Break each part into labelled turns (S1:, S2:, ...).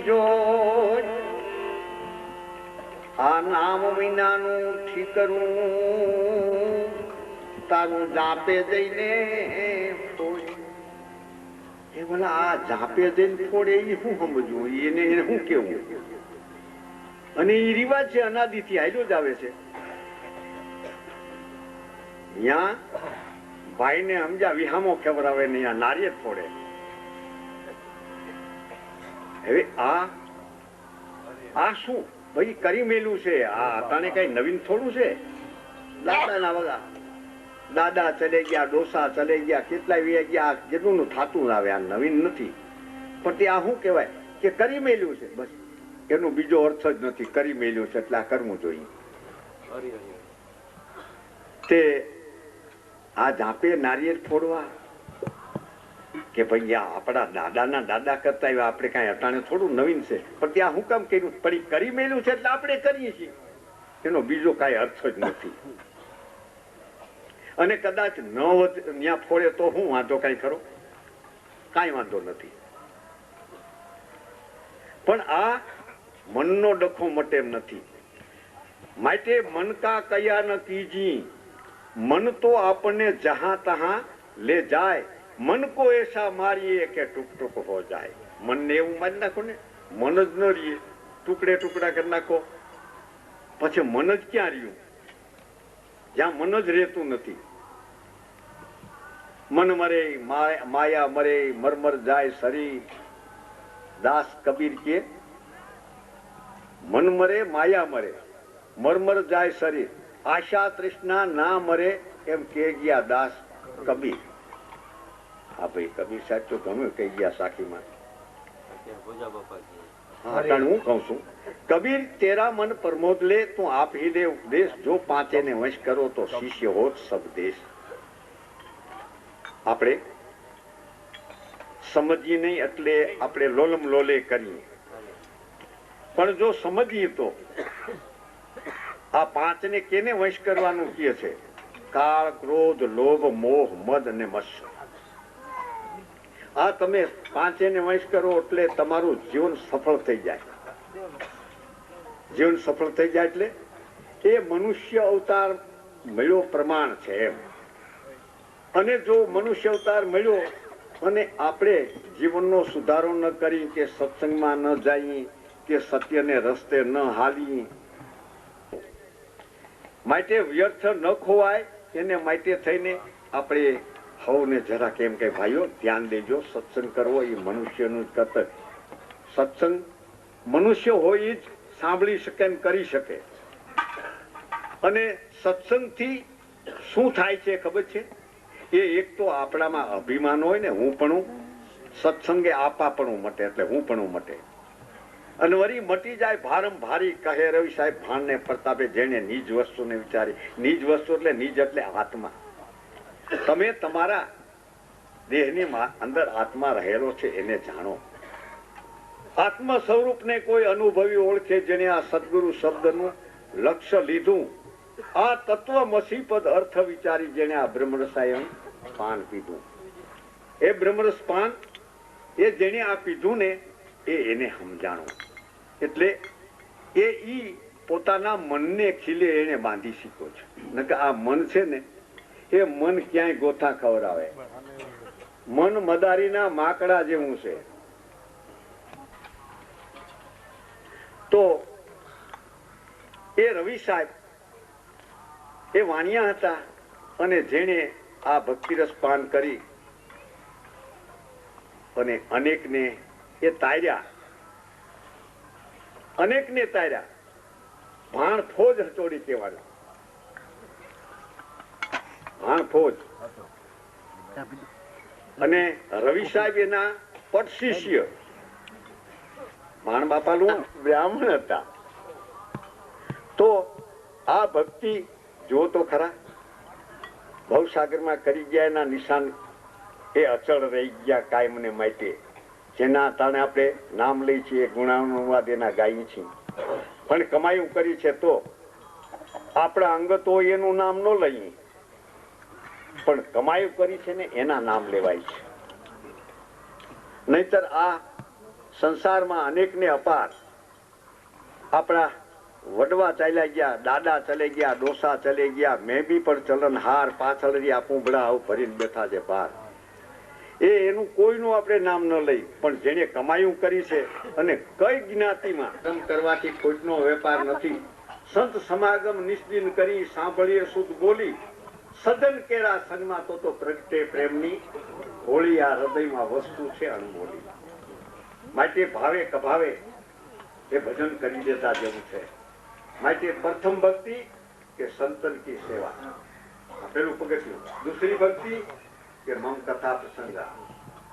S1: જો આ નામ વિનાનું ઠીકરું તારું જાપે જઈને ફોડે. એ ભલા આ જાપે જઈને ફોડે એ શું સમજવું, એને શું કેવું? અને એ રિવાજ છે, અનાદિથી હાલ્યો જ આવે છે. ત્યાં ભાઈ ને સમજા વિહામો ખબરાવે ને ત્યાં નારિયેળ ફોડે. હવે આ શું ભાઈ કરી મેલું છે? આ તને કઈ નવીન થોડું છે? દાદા ના વગા દાદા ચલે ગયા, ડોસા ચલે ગયા, કેટલા વી ગયા, જેટલું થાતું આવે. આ નવીન નથી, પણ તે આ શું કહેવાય કે કરી મેલ્યું છે. બસ એનો બીજો અર્થ જ નથી. કરી મેલ્યું છે એટલે આ કરવું જોઈએ. તે આ જાપે નારિયેળ ફોડવા કે ભાઈ આ આપણા દાદાના દાદા કરતા આપણે કઈ અટાણે થોડું નવીન છે, પણ ત્યાં હું કામ કર્યું? પડી કરી મેલ્યું છે એટલે આપણે કરીએ છીએ. એનો બીજો કઈ અર્થ જ નથી. અને કદાચ ન ત્યાં ફોડે તો હું વાંધો કઈ ખરો? કઈ વાંધો નથી. પણ આ મનનો ડખો મટે એમ નથી. માટે મન કા કયા ન કીજી, મન તો આપણને જહાં તહાં લે જાય, મન કો એસા મારીએ કે ટૂક ટૂક હો જાય. મનને એવું મારી નાખો ને, મન જ ન રહીએ, ટુકડે ટુકડા કરી નાખો, પછી મન જ ક્યાં રહ્યું? જ્યાં મન જ રહેતું નથી. મન મરે માયા મરે, મરમર જાય શરીર. દાસ કબીર કે મન મરે માયા મરે, મરમર જાય શરીર, આશા તૃષ્ણા ના મરે, એમ કે ગયા દાસ કબીર. હા ભાઈ કબીર સાહેબ તો ઘણું કહી ગયા સાખીમાં. હું કઉ છું, કબીર તેરા મન પ્રમોદ લે, તું આપ હી દે ઉપદેશ, જો પાંચે ને વંશ કરો તો શિષ્ય હોત સબ દેશ. આપણે સમજીએ નહીં એટલે આપણે લોલમ લોલે કરીએ, પણ જો સમજીએ તો આ પાંચ ને કેને વંશ કરવાનું કહે છે? કાળ, ક્રોધ, લોભ, મોહ, મદ અને મત્સર. આ તમે પાંચે ને વંશ કરો એટલે તમારું જીવન સફળ થઈ જાય. જીવન સફળ થઈ જાય એટલે એ મનુષ્ય અવતાર મળ્યો પ્રમાણ છે એમ. અને જો મનુષ્ય અવતાર મળ્યો અને આપણે જીવનનો સુધારો ન કરી, કે સત્સંગમાં ન જઈએ, કે સત્યને રસ્તે ન હાલી, માટે વ્યર્થ ન ખોવાય એને માટે થઈને આપણે હવને જરા કેમ કે ભાઈઓ ધ્યાન દેજો, સત્સંગ કરવો એ મનુષ્યનું જ કર્તવ્ય. સત્સંગ મનુષ્ય હોય જ સાંભળી શકે ને કરી શકે. અને સત્સંગથી શું થાય છે ખબર છે? એ એક તો આપણામાં અભિમાન હોય ને, હું પણ સત્સંગે આપા પણ મટે, એટલે હું પણ મટે. અને વળી મટી જાય ભારમ ભારી, કહે રવિ સાહેબ ભાણને પ્રતાપે, જેને નિજ વસ્તુને વિચારી. નિજ વસ્તુ એટલે નિજ એટલે આત્મા. તમે તમારા દેહની અંદર આત્મા રહેલો છે એને જાણો. આત્મ સ્વરૂપને કોઈ અનુભવી ઓળખે, જેને આ સદગુરુ શબ્દનું લક્ષ્ય લીધું. આ તત્વમસી પદ અર્થ વિચારી, જેને આ બ્રહ્મરસાયણ પાન પીધું. એ બ્રહ્મરસ પાન એ જેને આ પીધું ને એ એને સમજાણું. એટલે એ ઈ પોતાના મનને ખીલે એને બાંધી શીખ્યો છે. નકે આ મન છે ને એ મન ક્યાંય ગોથા ખવડાવે. મન મદારીના માકડા જેવું છે. તો એ રવિ સાહેબ એ વાણિયા હતા, અને જેણે આ ભક્તિરસ પાન કરી અને અનેકને એ તાર્યા, અનેકને તાર્યા. ભાણ ફોજ હચોડી કહેવાનું. ભાણ ફોજ. અને રવિ સાહેબ એના પટ શિષ્ય. ભાણ બાપાનું બ્રાહ્મણ હતા. તો આ ભક્તિ જો તો ખરા, ભવસાગરમાં કરી ગયા એના નિશાન એ અચળ રહી ગયા કાયમને માટે. જેના તાણે આપણે નામ લઈ છીએ, ગુણાનુવાદ એના ગાઈએ છીએ. પણ કમાયું કરી છે તો આપણા અંગત હોય એનું નામ ન લઈએ, પણ કમાયું કરી છે ને એના નામ લેવાય છે. નહીતર આ સંસારમાં અનેકને અપાર. આપણા વડવા ચાલ્યા ગયા, દાદા ચલે ગયા, ડોસા ચલે ગયા, મેં બી પણ ચલન હાર પાછળ આ પૂંભડા આવું ભરીને બેઠા છે ભાર. એનું કોઈનું આપણે નામ ન લઈ, પણ જેને કમાયું કરી છે અને કઈ જ્ઞાતિમાં કામ કરવાથી કોઈનો વેપાર નથી. સંત સમાગમ નિષ્દિન કરી સાંભળીએ શુદ્ધ બોલી, સદન કેરા સંગમાં તો પ્રગટે પ્રેમની હોળી. આ હૃદયમાં વસ્તુ છે અણમોલી. માટે ભાવે કભાવે એ ભજન કરી દેતા જેવું છે. માટે પ્રથમ ભક્તિ કે સંતન કી સેવા, પેલું પગથિયું. દૂસરી ભક્તિ કે મમ કથા પ્રસંગા.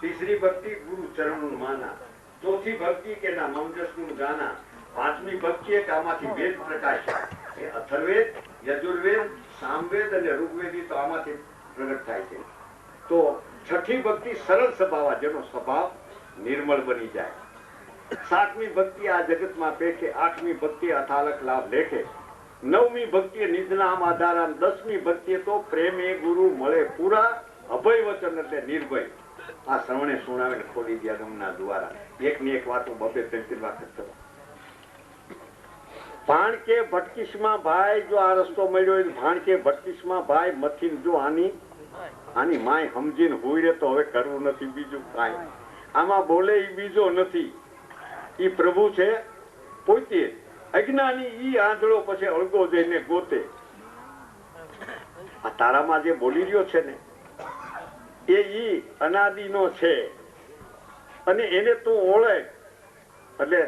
S1: तीसरी भक्ति गुरु चरण माना. चौथी भक्ति के ना ममजस गाना. પાંચમી ભક્તિ એક આમાંથી વેદ પ્રકાશ, એ અથર્વેદ, યજુર્વેદ, સામવેદ અને ઋગ્વેદી તો આમાંથી પ્રગટ થાય છે. તો છઠ્ઠી ભક્તિ સરળ સ્વભાવ, જેનો સ્વભાવ નિર્મળ બની જાય. સાતમી ભક્તિ આ જગતમાં પેખે. આઠમી ભક્તિ અથાલક લાભ લેખે. નવમી ભક્તિ નિજનામ આધારા. 10મી ભક્તિ તો પ્રેમે ગુરુ મળે પૂરા. અભય વચન એટલે નિર્ભય. આ શ્રવણે સુણાવે ખોલી દે ગમના દ્વારા. એકની એક વાતો બબે 3 વખત કરો. ભાણ કે ભટકીશમાં ભાઈ જો આ રસ્તો મળ્યો હોય, ભાણ કે ભટકીશમાં ભાઈ મથીન જો આની માય સમજીને હોય રે તો હવે કરવું નથી બીજું કાંઈ. આમાં બોલે ઈ બીજો નથી, ઈ પ્રભુ છે પોતે. અજ્ઞાની ઈ આંધળો પછી અળગો જઈને ગોતે. આ તારામાં જે બોલી રહ્યો છે ને, એ ઈ અનાદિનો છે, અને એને તું ઓળખ એટલે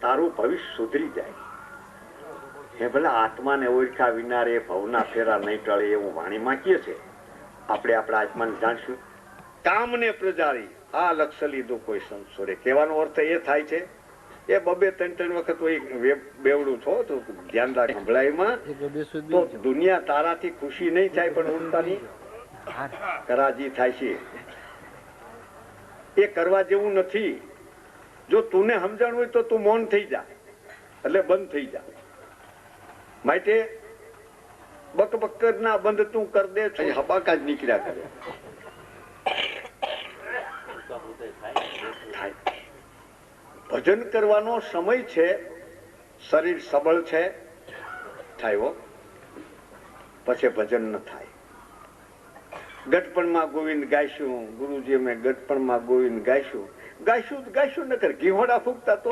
S1: તારું ભવિષ્ય સુધરી જાય. હે ભલે આત્માને ઓળખા વિના રે ભવના ફેરા નહીં ટળે, એવું વાણીમાં કહે છે. આપણે આપણા આત્માને જાણશું. કામને પ્રજારી આ લક્ષ્ય લીધું કોઈ સંસોરે. કહેવાનો અર્થ એ થાય છે, એ બબે 3 વખત બેવડું છો તો ધ્યાન રાખ. સંભળાયમાં તો દુનિયા તારાથી ખુશી નહીં થાય, પણ ઉડતાની કરાજી થાય છે. એ કરવા જેવું નથી. જો તુને સમજણ હોય તો તું મૌન થઈ જા, એટલે બંધ થઈ જા. માટે બકબક ના બંધ તું કર દે, હબાકા જ નીકળ્યા કરે. ભજન કરવાનો સમય છે, શરીર સબળ છે, થાય પછી ભજન ન થાય. ગટપણમાં ગોવિંદ ગાઈશું, ગુરુજી અમે ગટપણમાં ગોવિંદ ગાઈશું નકર ઘીહોડા ફૂંકતા તો.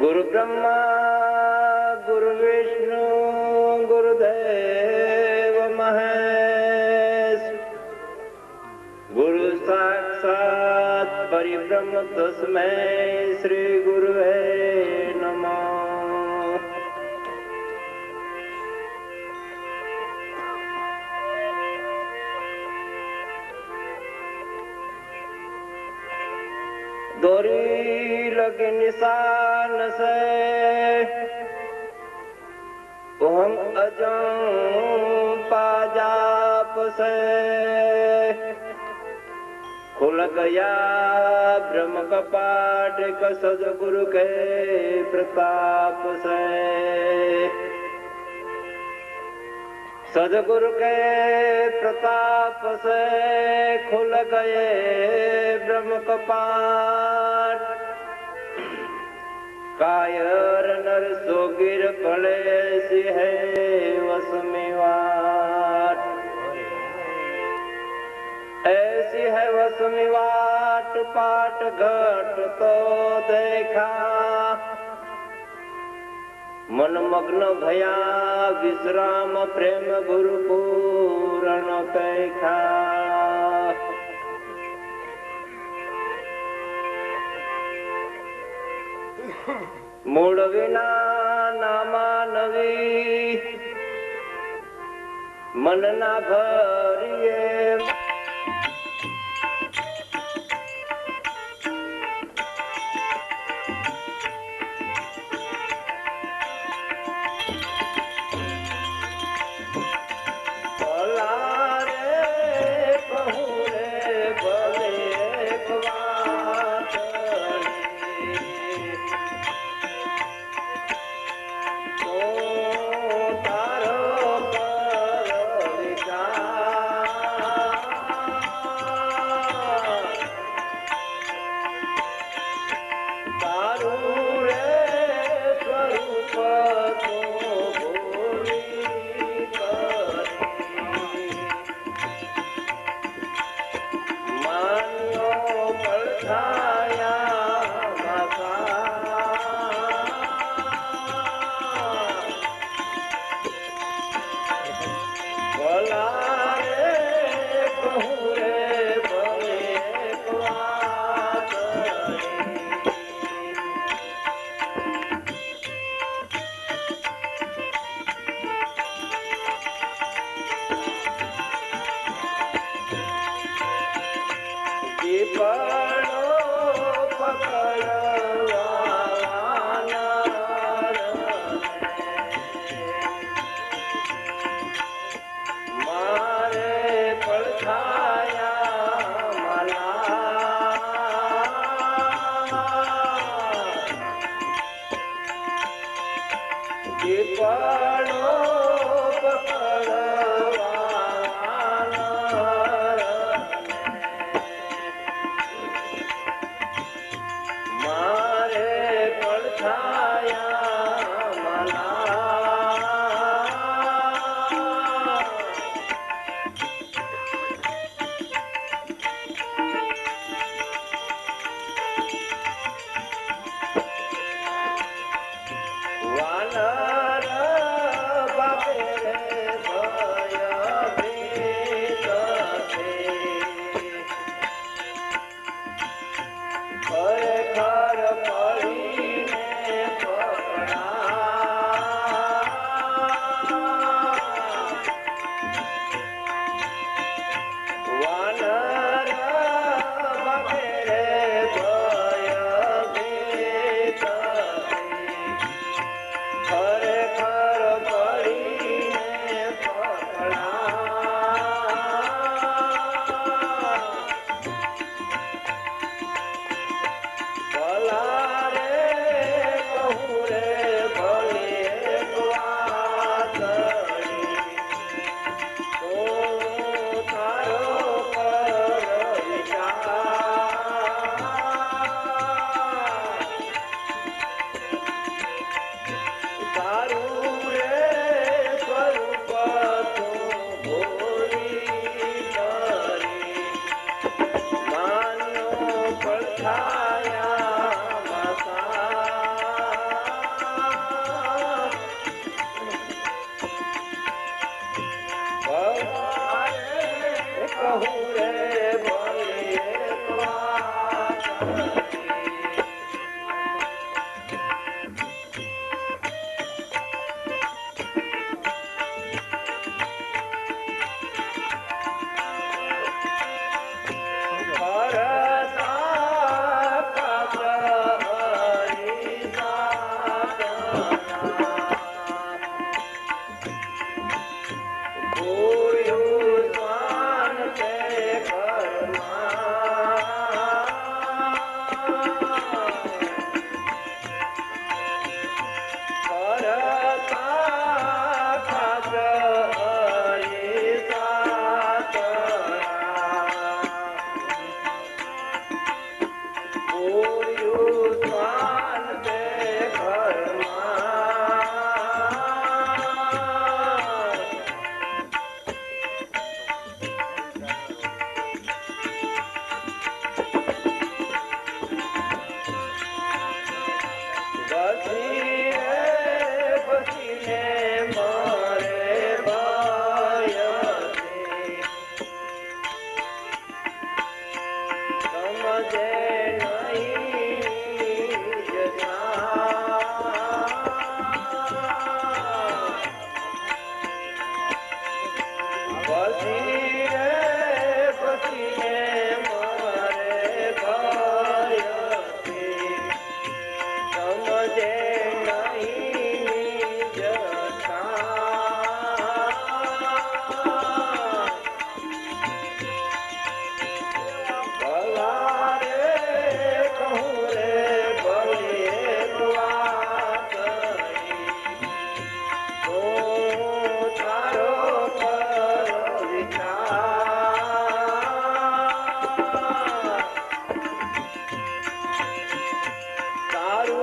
S1: ગુરુ બ્રહ્મા ગુરુ વિષ્ણુ ગુરુદેવ મહેશ, ગુરુ સાક્ષાત પરિબ્રહ્મ તસ્મૈ શ્રી ગુરુવે નમઃ. दोरी लगे निशान से हम अजं पाजाप से, खुल गया ब्रह्म कपाट का सदगुरु के प्रताप से. सदगुरु के प्रताप से खुल गए ब्रह्म कपाट. कायर नर सोगिर पड़े सी है वसमी वाट. ऐसी है वसमी वाट पाट घट तो देखा. मन मग्न भया विश्राम प्रेम गुरु पूरण कैखा. મૂળ વિના નામા નવી મન ના ભરીએ.
S2: તારું રે સ્વરૂપ તો ભૂલી કરી. માનો પડછાયા ભલા રે કહું રે ભલે એક વાત દીપડો મારે પડછાયા દીપડો મારે પડછાયા વાનર બાપે ભય ભીત છે. ખરેખર પડીને પકડા. વાનર બાપે ભય ભીત છે. ખરેખર પડીને પકડા. ભલા રે કહું રે ભલે એક વાત તો તારો કર વિચાર. તારું રે સ્વરૂપ તો ભૂલી કરી. માનો પડછાયા કહું રે ભલે એક વાત તારું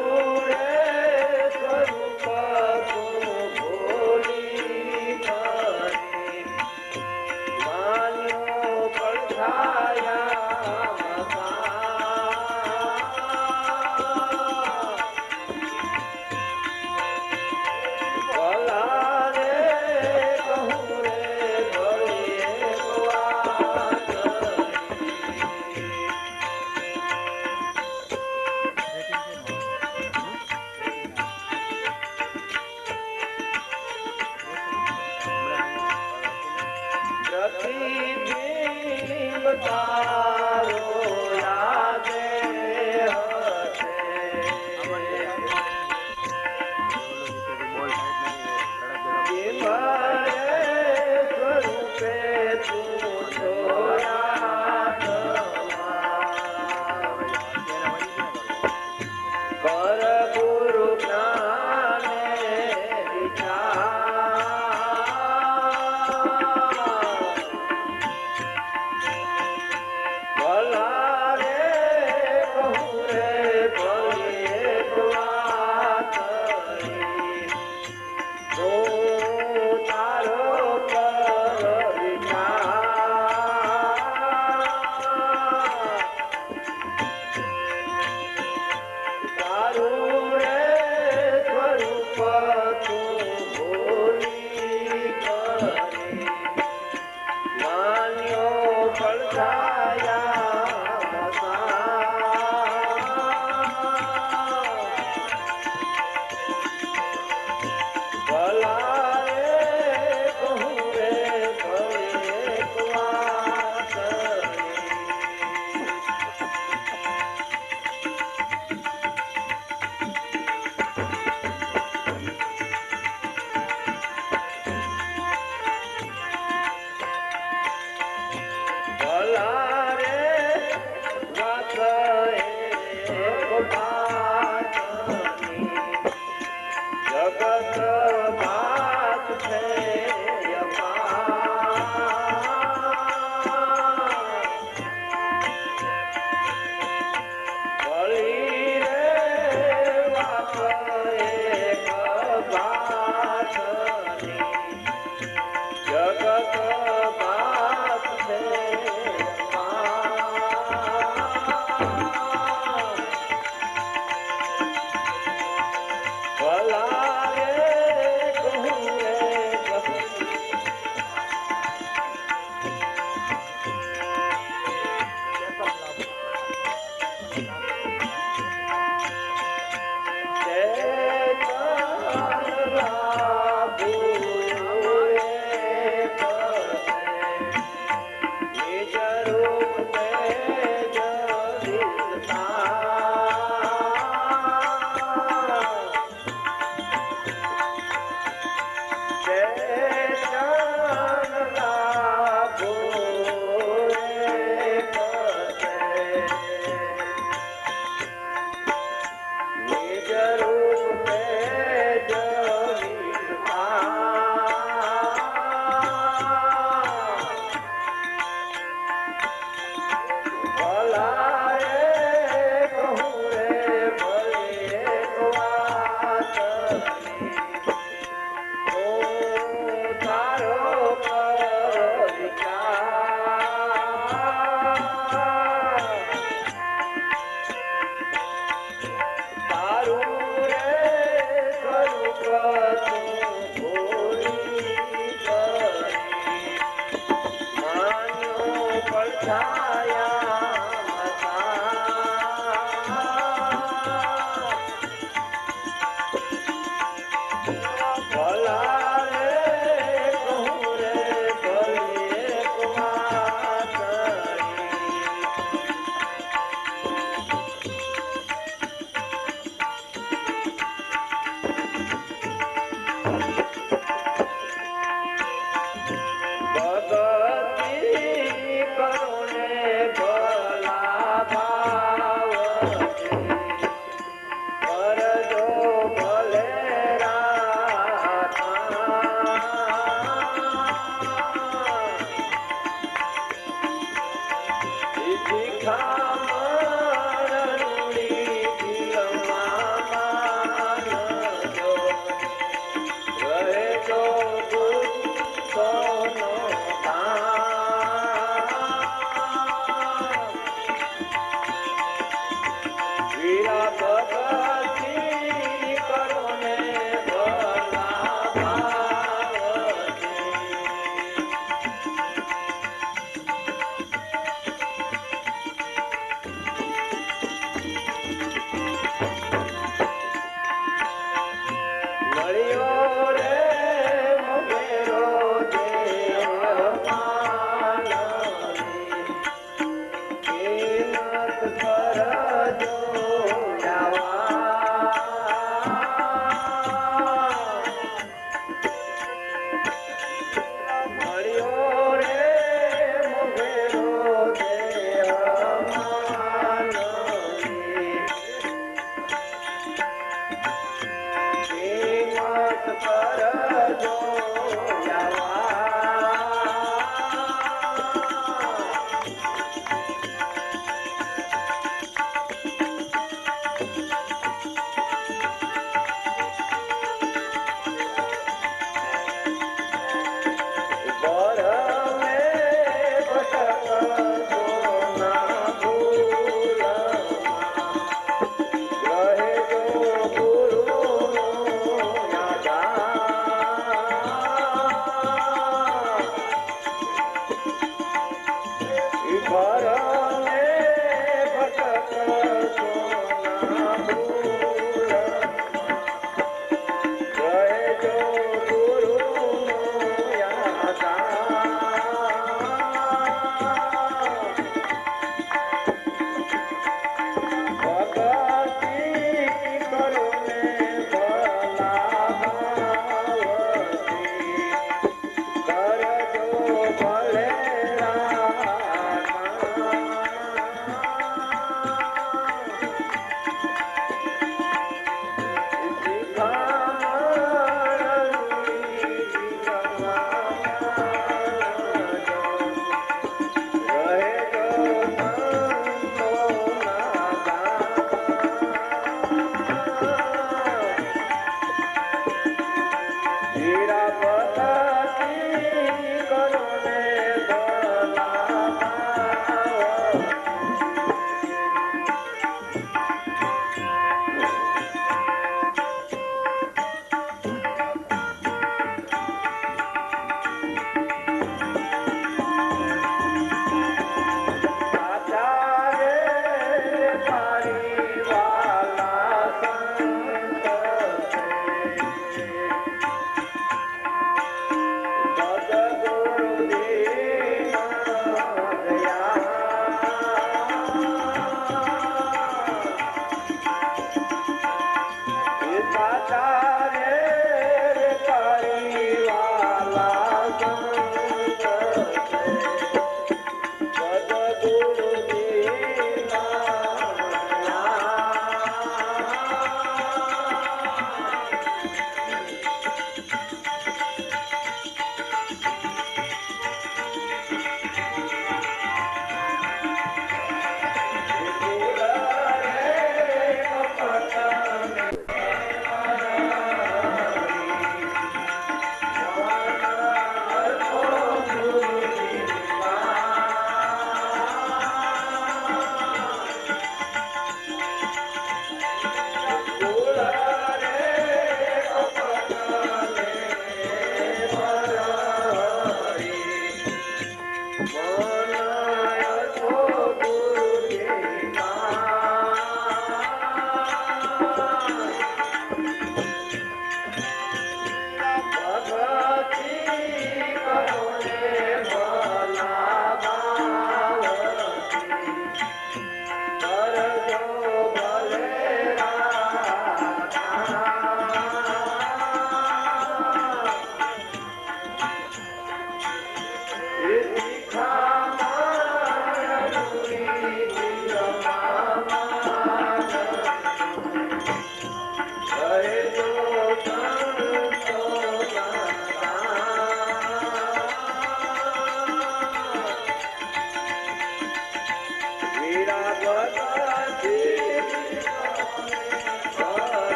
S2: કરજો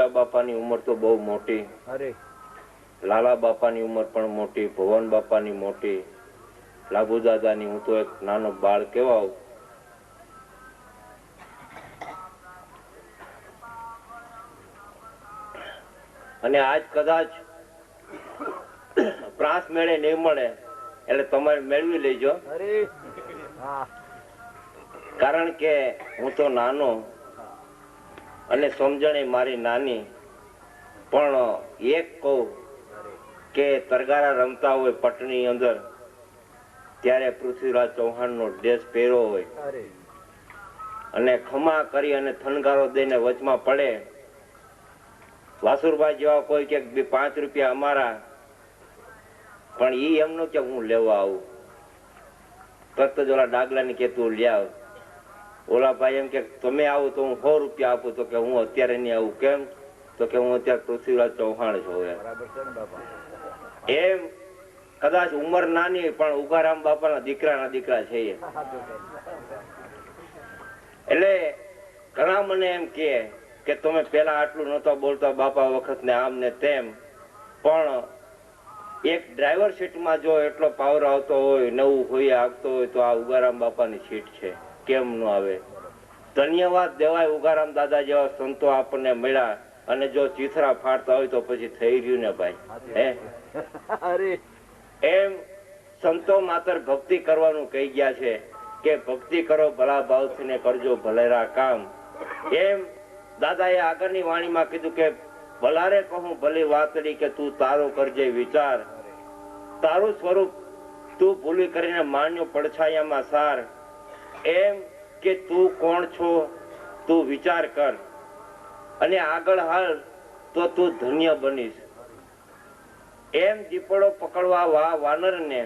S3: મોટા બાપાની ઉંમર તો બહુ મોટી,
S2: અરે
S3: લાલા બાપાની ઉંમર પણ મોટી, ભુવન બાપાની મોટી, લાભુ દાદાની હું તો એક નાનો બાળ કેવાવ. અને આજ કદાચ પ્રાસ મેળે નહીં મળે એટલે તમારે મેળવી લેજો,
S2: અરે હા
S3: કારણ કે હું તો નાનો અને સમજણે મારી નાની. પણ એક કહું કે તરગારા રમતા હોય પટની અંદર ત્યારે પૃથ્વીરાજ ચૌહાણ નો ડ્રેસ પહેર્યો હોય
S2: અરે
S3: અને ખમા કરી અને થનગારો દઈને વચમાં પડે, વાસુરભાઈ જેવા કોઈ કે 5 રૂપિયા અમારા, પણ ઈ એમનું કે હું લેવા આવું, તરત જ ઓલા ડાગલાની કે તું લે આવ. ઓલા ભાઈ એમ કે તમે આવો તો હું 100 રૂપિયા આપું, તો કે હું અત્યારે નહીં આવું. કેમ? તો કે હું અત્યારે પૃથ્વીરાજ ચૌહાણ છું.
S2: બરાબર છે ને બાપા.
S3: એમ કદાચ ઉંમર નાની પણ ઉગારામ બાપાના દીકરાના દીકરા છે એ. એટલે ઘણા મને એમ કે તમે પેલા આટલું નહોતા બોલતા બાપા વખત ને આમ ને તેમ, પણ એક ડ્રાઈવર સીટમાં જો એટલો પાવર આવતો હોય, નવું હોય આપતો હોય, તો આ ઉગારામ બાપાની સીટ છે. કેમ ન આવે? ધન્યવાદ દેવાય ઉગારામ દાદા જેવા સંતો આપણને મળ્યા. અને જો ચીથરા ફાડતા હોય તો પછી થઈ રહ્યું ને ભાઈ. હે
S2: અરે
S3: એમ સંતો માત્ર ભક્તિ કરવાનું કહી ગયા છે કે ભક્તિ કરો ભલા ભાવથી ને કરજો ભલેરા કામ. એમ દાદાએ આગળની વાણીમાં કીધું કે ભલારે કહું ભલી વાતડી કે તું તારો કરજે વિચાર, તારું સ્વરૂપ તું ભૂલી કરીને માન્યો પડછાયામાં સાર. એમ કે તું કોણ છો તું વિચાર કર અને આગળ હાલ તો તું ધન્ય બનીશ. એમ દીપડો પકડવા વાનરને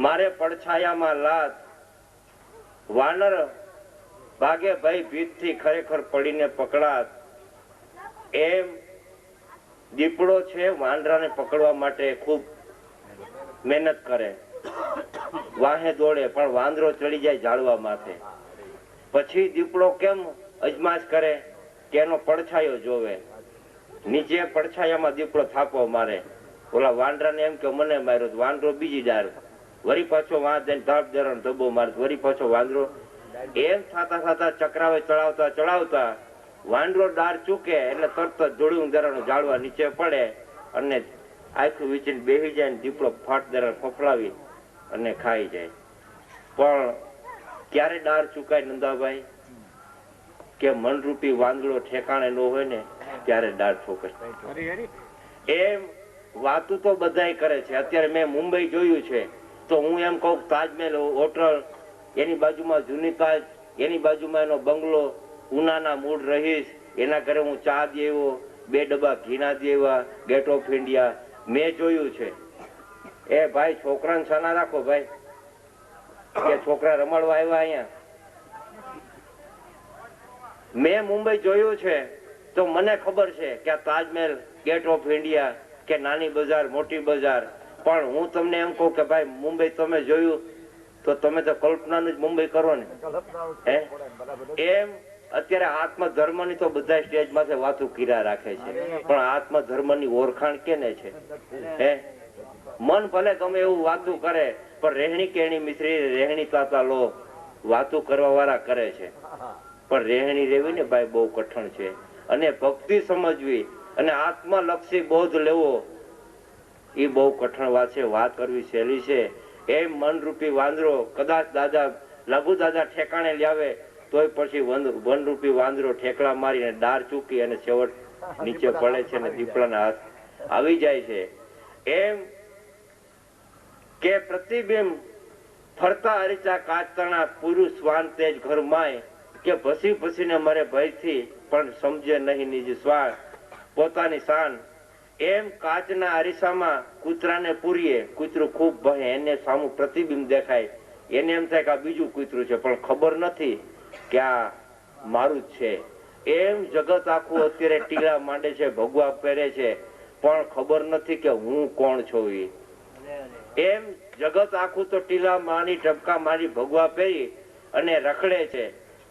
S3: મારે પડછાયામાં લાત, વાનર ભાગે ભાઈ ભીતથી ખરેખર પડીને પકડાત. એમ દીપડો છે વાંદરાને પકડવા માટે ખૂબ મહેનત કરે, વાહે દોડે, પણ વાંદરો ચડી જાય ઝાડવા માથે. પછી દીપડો કેમ અજમાશ કરે કે એનો પડછાયો જોવે. નીચે પડછાયામાં દીપડો થાપો મારે, ઓલા વાંદરાને એમ કે મને માર્યો, વાંદરો બીજી ડાર, વળી પાછો વાંધ જઈને ધાપ ધરણ ધબ્બો મારે, વળી પાછો વાંદરો. એમ થતા થતા ચક્રાવે ચડાવતા ચડાવતા વાંદરો ડાર ચૂકે એટલે તરત જ જોડ્યું દરાનું ઝાડવા નીચે પડે અને આખું વીચીને બેસી જાય. દીપડો ફાટ દરા ફફડાવી અને ખાઈ જાય. પણ ક્યારે ડાર ચૂકાય નંદાભાઈ? કે મનરૂપી વાંદડો ઠેકાણે ન હોય ને ત્યારે ડાર ઠોકાય. એમ વાતું તો બધાય કરે છે. અત્યારે મેં મુંબઈ જોયું છે તો હું એમ કહું તાજમહેલ હોટલ, એની બાજુમાં જૂની તાજ, એની બાજુમાં એનો બંગલો, ઉનાના મૂળ રહીશ, એના ઘરે હું ચા દેવો, 2 ડબ્બા ઘીના દેવા, ગેટ ઓફ ઇન્ડિયા મેં જોયું છે. એ ભાઈ છોકરાને સાના રાખો ભાઈ, કે છોકરા રમાડવા આવ્યા અહીંયા. મેં મુંબઈ જોયું છે તો મને ખબર છે કે આ તાજમહેલ, ગેટ ઓફ ઇન્ડિયા કે નાની બજાર મોટી બજાર. પણ હું તમને એમ કહું કે ભાઈ મુંબઈ તમે જોયું તો તમે તો કલ્પનાનું જ મુંબઈ કરો ને. હે એમ અત્યારે આત્મધર્મની તો બધા સ્ટેજમાંથી વાતો કર્યા રાખે છે, પણ આત્મધર્મની ઓળખાણ કેને છે? હે મન ભલે ગમે એવું વાતું કરે, પણ રહેણી કેણી મિશ્રી રહેણી તાતા લો વાતું કરવા વાળા કરે છે, પણ રહેણી રેવી ને ભાઈ બહુ કઠણ છે. અને ભક્તિ સમજવી અને આત્મલક્ષી બોધ લેવો એ બહુ કઠણ વાત છે. વાત કરવી સહેલી છે. એમ મનરૂપી વાંદરો કદાચ દાદા લઘુ દાદા ઠેકાણે લાવે તોય પછી વનરૂપી વાંદરો ઠેકડા મારીને ડાર ચૂકી અને છેવટ નીચે પડે છે અને દીપડાના હાથ આવી જાય છે. એમ કે પ્રતિબિંબ ફરતા હરીચા કાચતણા પુરુષ વાન તેજ ઘર માય, કે ભસી ભસીને મરે ભયથી પણ સમજે નહીં નિજ સ્વાર્થ પોતાની શાન. એમ કાચના અરીસામાં કૂતરાને પૂરીએ, કૂતરું ખૂબ ભય, એને સામું પ્રતિબિંબ દેખાય, એને એમ થાય કે આ બીજું કૂતરું છે, પણ ખબર નથી કે આ મારું જ છે. એમ જગત આખું અત્યારે ટીલા માંડે છે, ભગવા પહેરે છે, પણ ખબર નથી કે હું કોણ છું. એમ જગત આખું તો ટીલા માની ટપકા મારી ભગવા પહેરી અને રખડે છે.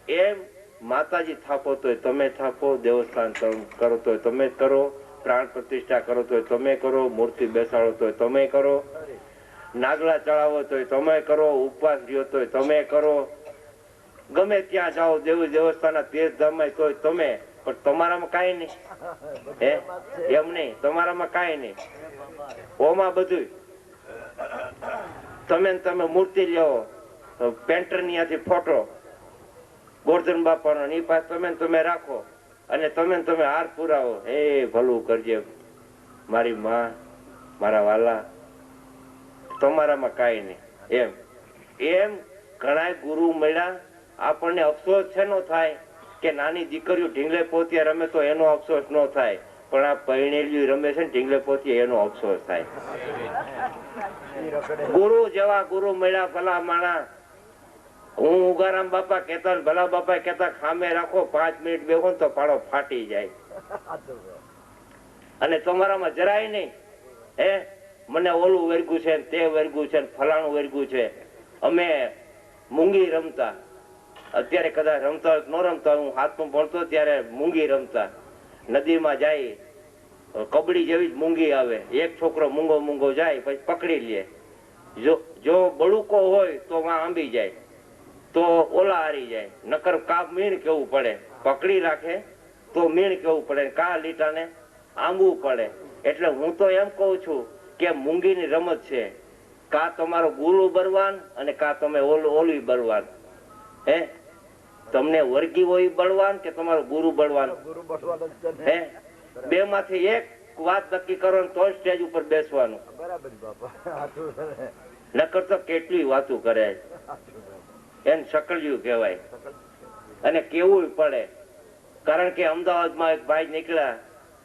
S3: એમ માતાજી થાપો તોય તમે થાપો, દેવસ્થાન કરો તોય તમે કરો, પ્રાણ પ્રતિષ્ઠા કરો તોય તમે કરો, મૂર્તિ બેસાડો તોય તમે કરો, નાગલા ચડાવો તોય તમે કરો, ઉપવાસ રહ્યો તોય તમે કરો, ગમે ત્યાં જાઓ દેવસ્થાનના તીર્થધામમાં તોય તમે, પણ તમારામાં કાંઈ નહીં. હે એમ નહીં, તમારામાં કાંઈ નહીં. ઓમાં બધું તમે મૂર્તિ લ્યો, પેન્ટર ની આથી ફોટો ગોરધન બાપાનો એ પાસ તમે રાખો અને તમે હાર પુરાવો. એ ભલું કરજે મારી માં, મારા વાલા, તમારામાં કાંઈ નહીં. એમ એમ ઘણા ગુરુ મળ્યા. આપણને અફસોસ છે નો થાય કે નાની દીકરીઓ ઢીંગલે પોતિયા રમે તો એનો અફસોસ ન થાય, પણ આ પરણેલી રમે છે ને ઢીંગલે પોતિયા એનો અફસોસ થાય. ગુરુ જેવા ગુરુ મળ્યા ભલા માણા. હું ઉગારામ બાપા કેતા, ભલા બાપા કેતા, ખામે રાખો 5 મિનિટ બેહો તો પાડો ફાટી જાય. અને તમારામાં જરાય નહીં. હે મને ઓલું વર્ગું છે, તે વર્ગું છે, ફલાણું વર્ગું છે. અમે મૂંગી રમતા, અત્યારે કદાચ રમતા ન રમતા, હું હાથમાં ભણતો ત્યારે મૂંગી રમતા. નદીમાં જાય, કબડી જેવી જ મૂંગી આવે, એક છોકરો મૂંગો જાય પછી પકડી લે. જો બળુકો હોય તો આંબી જાય, તો ઓલા હારી જાય. નકર કા મીણ કેવું પડે, પકડી રાખે તો મીણ કેવું પડે, કા લીટાને આંબવું પડે. એટલે હું તો એમ કઉ છું કે મૂંગીની રમત છે, કા તમારો ગુરુ બળવાન અને કા તમે ઓલું બળવાન. હે તમને વર્ગી હોય બળવાન કે તમારો ગુરુ બળવાન? હે બે માંથી એક વાત નક્કી કરો તો સ્ટેજ ઉપર બેસવાનું. નકર તો કેટલી વાતો કરે, એને શકલ્યું કહેવાય. અને કેવું પડે, કારણ કે અમદાવાદમાં એક ભાઈ નીકળ્યા,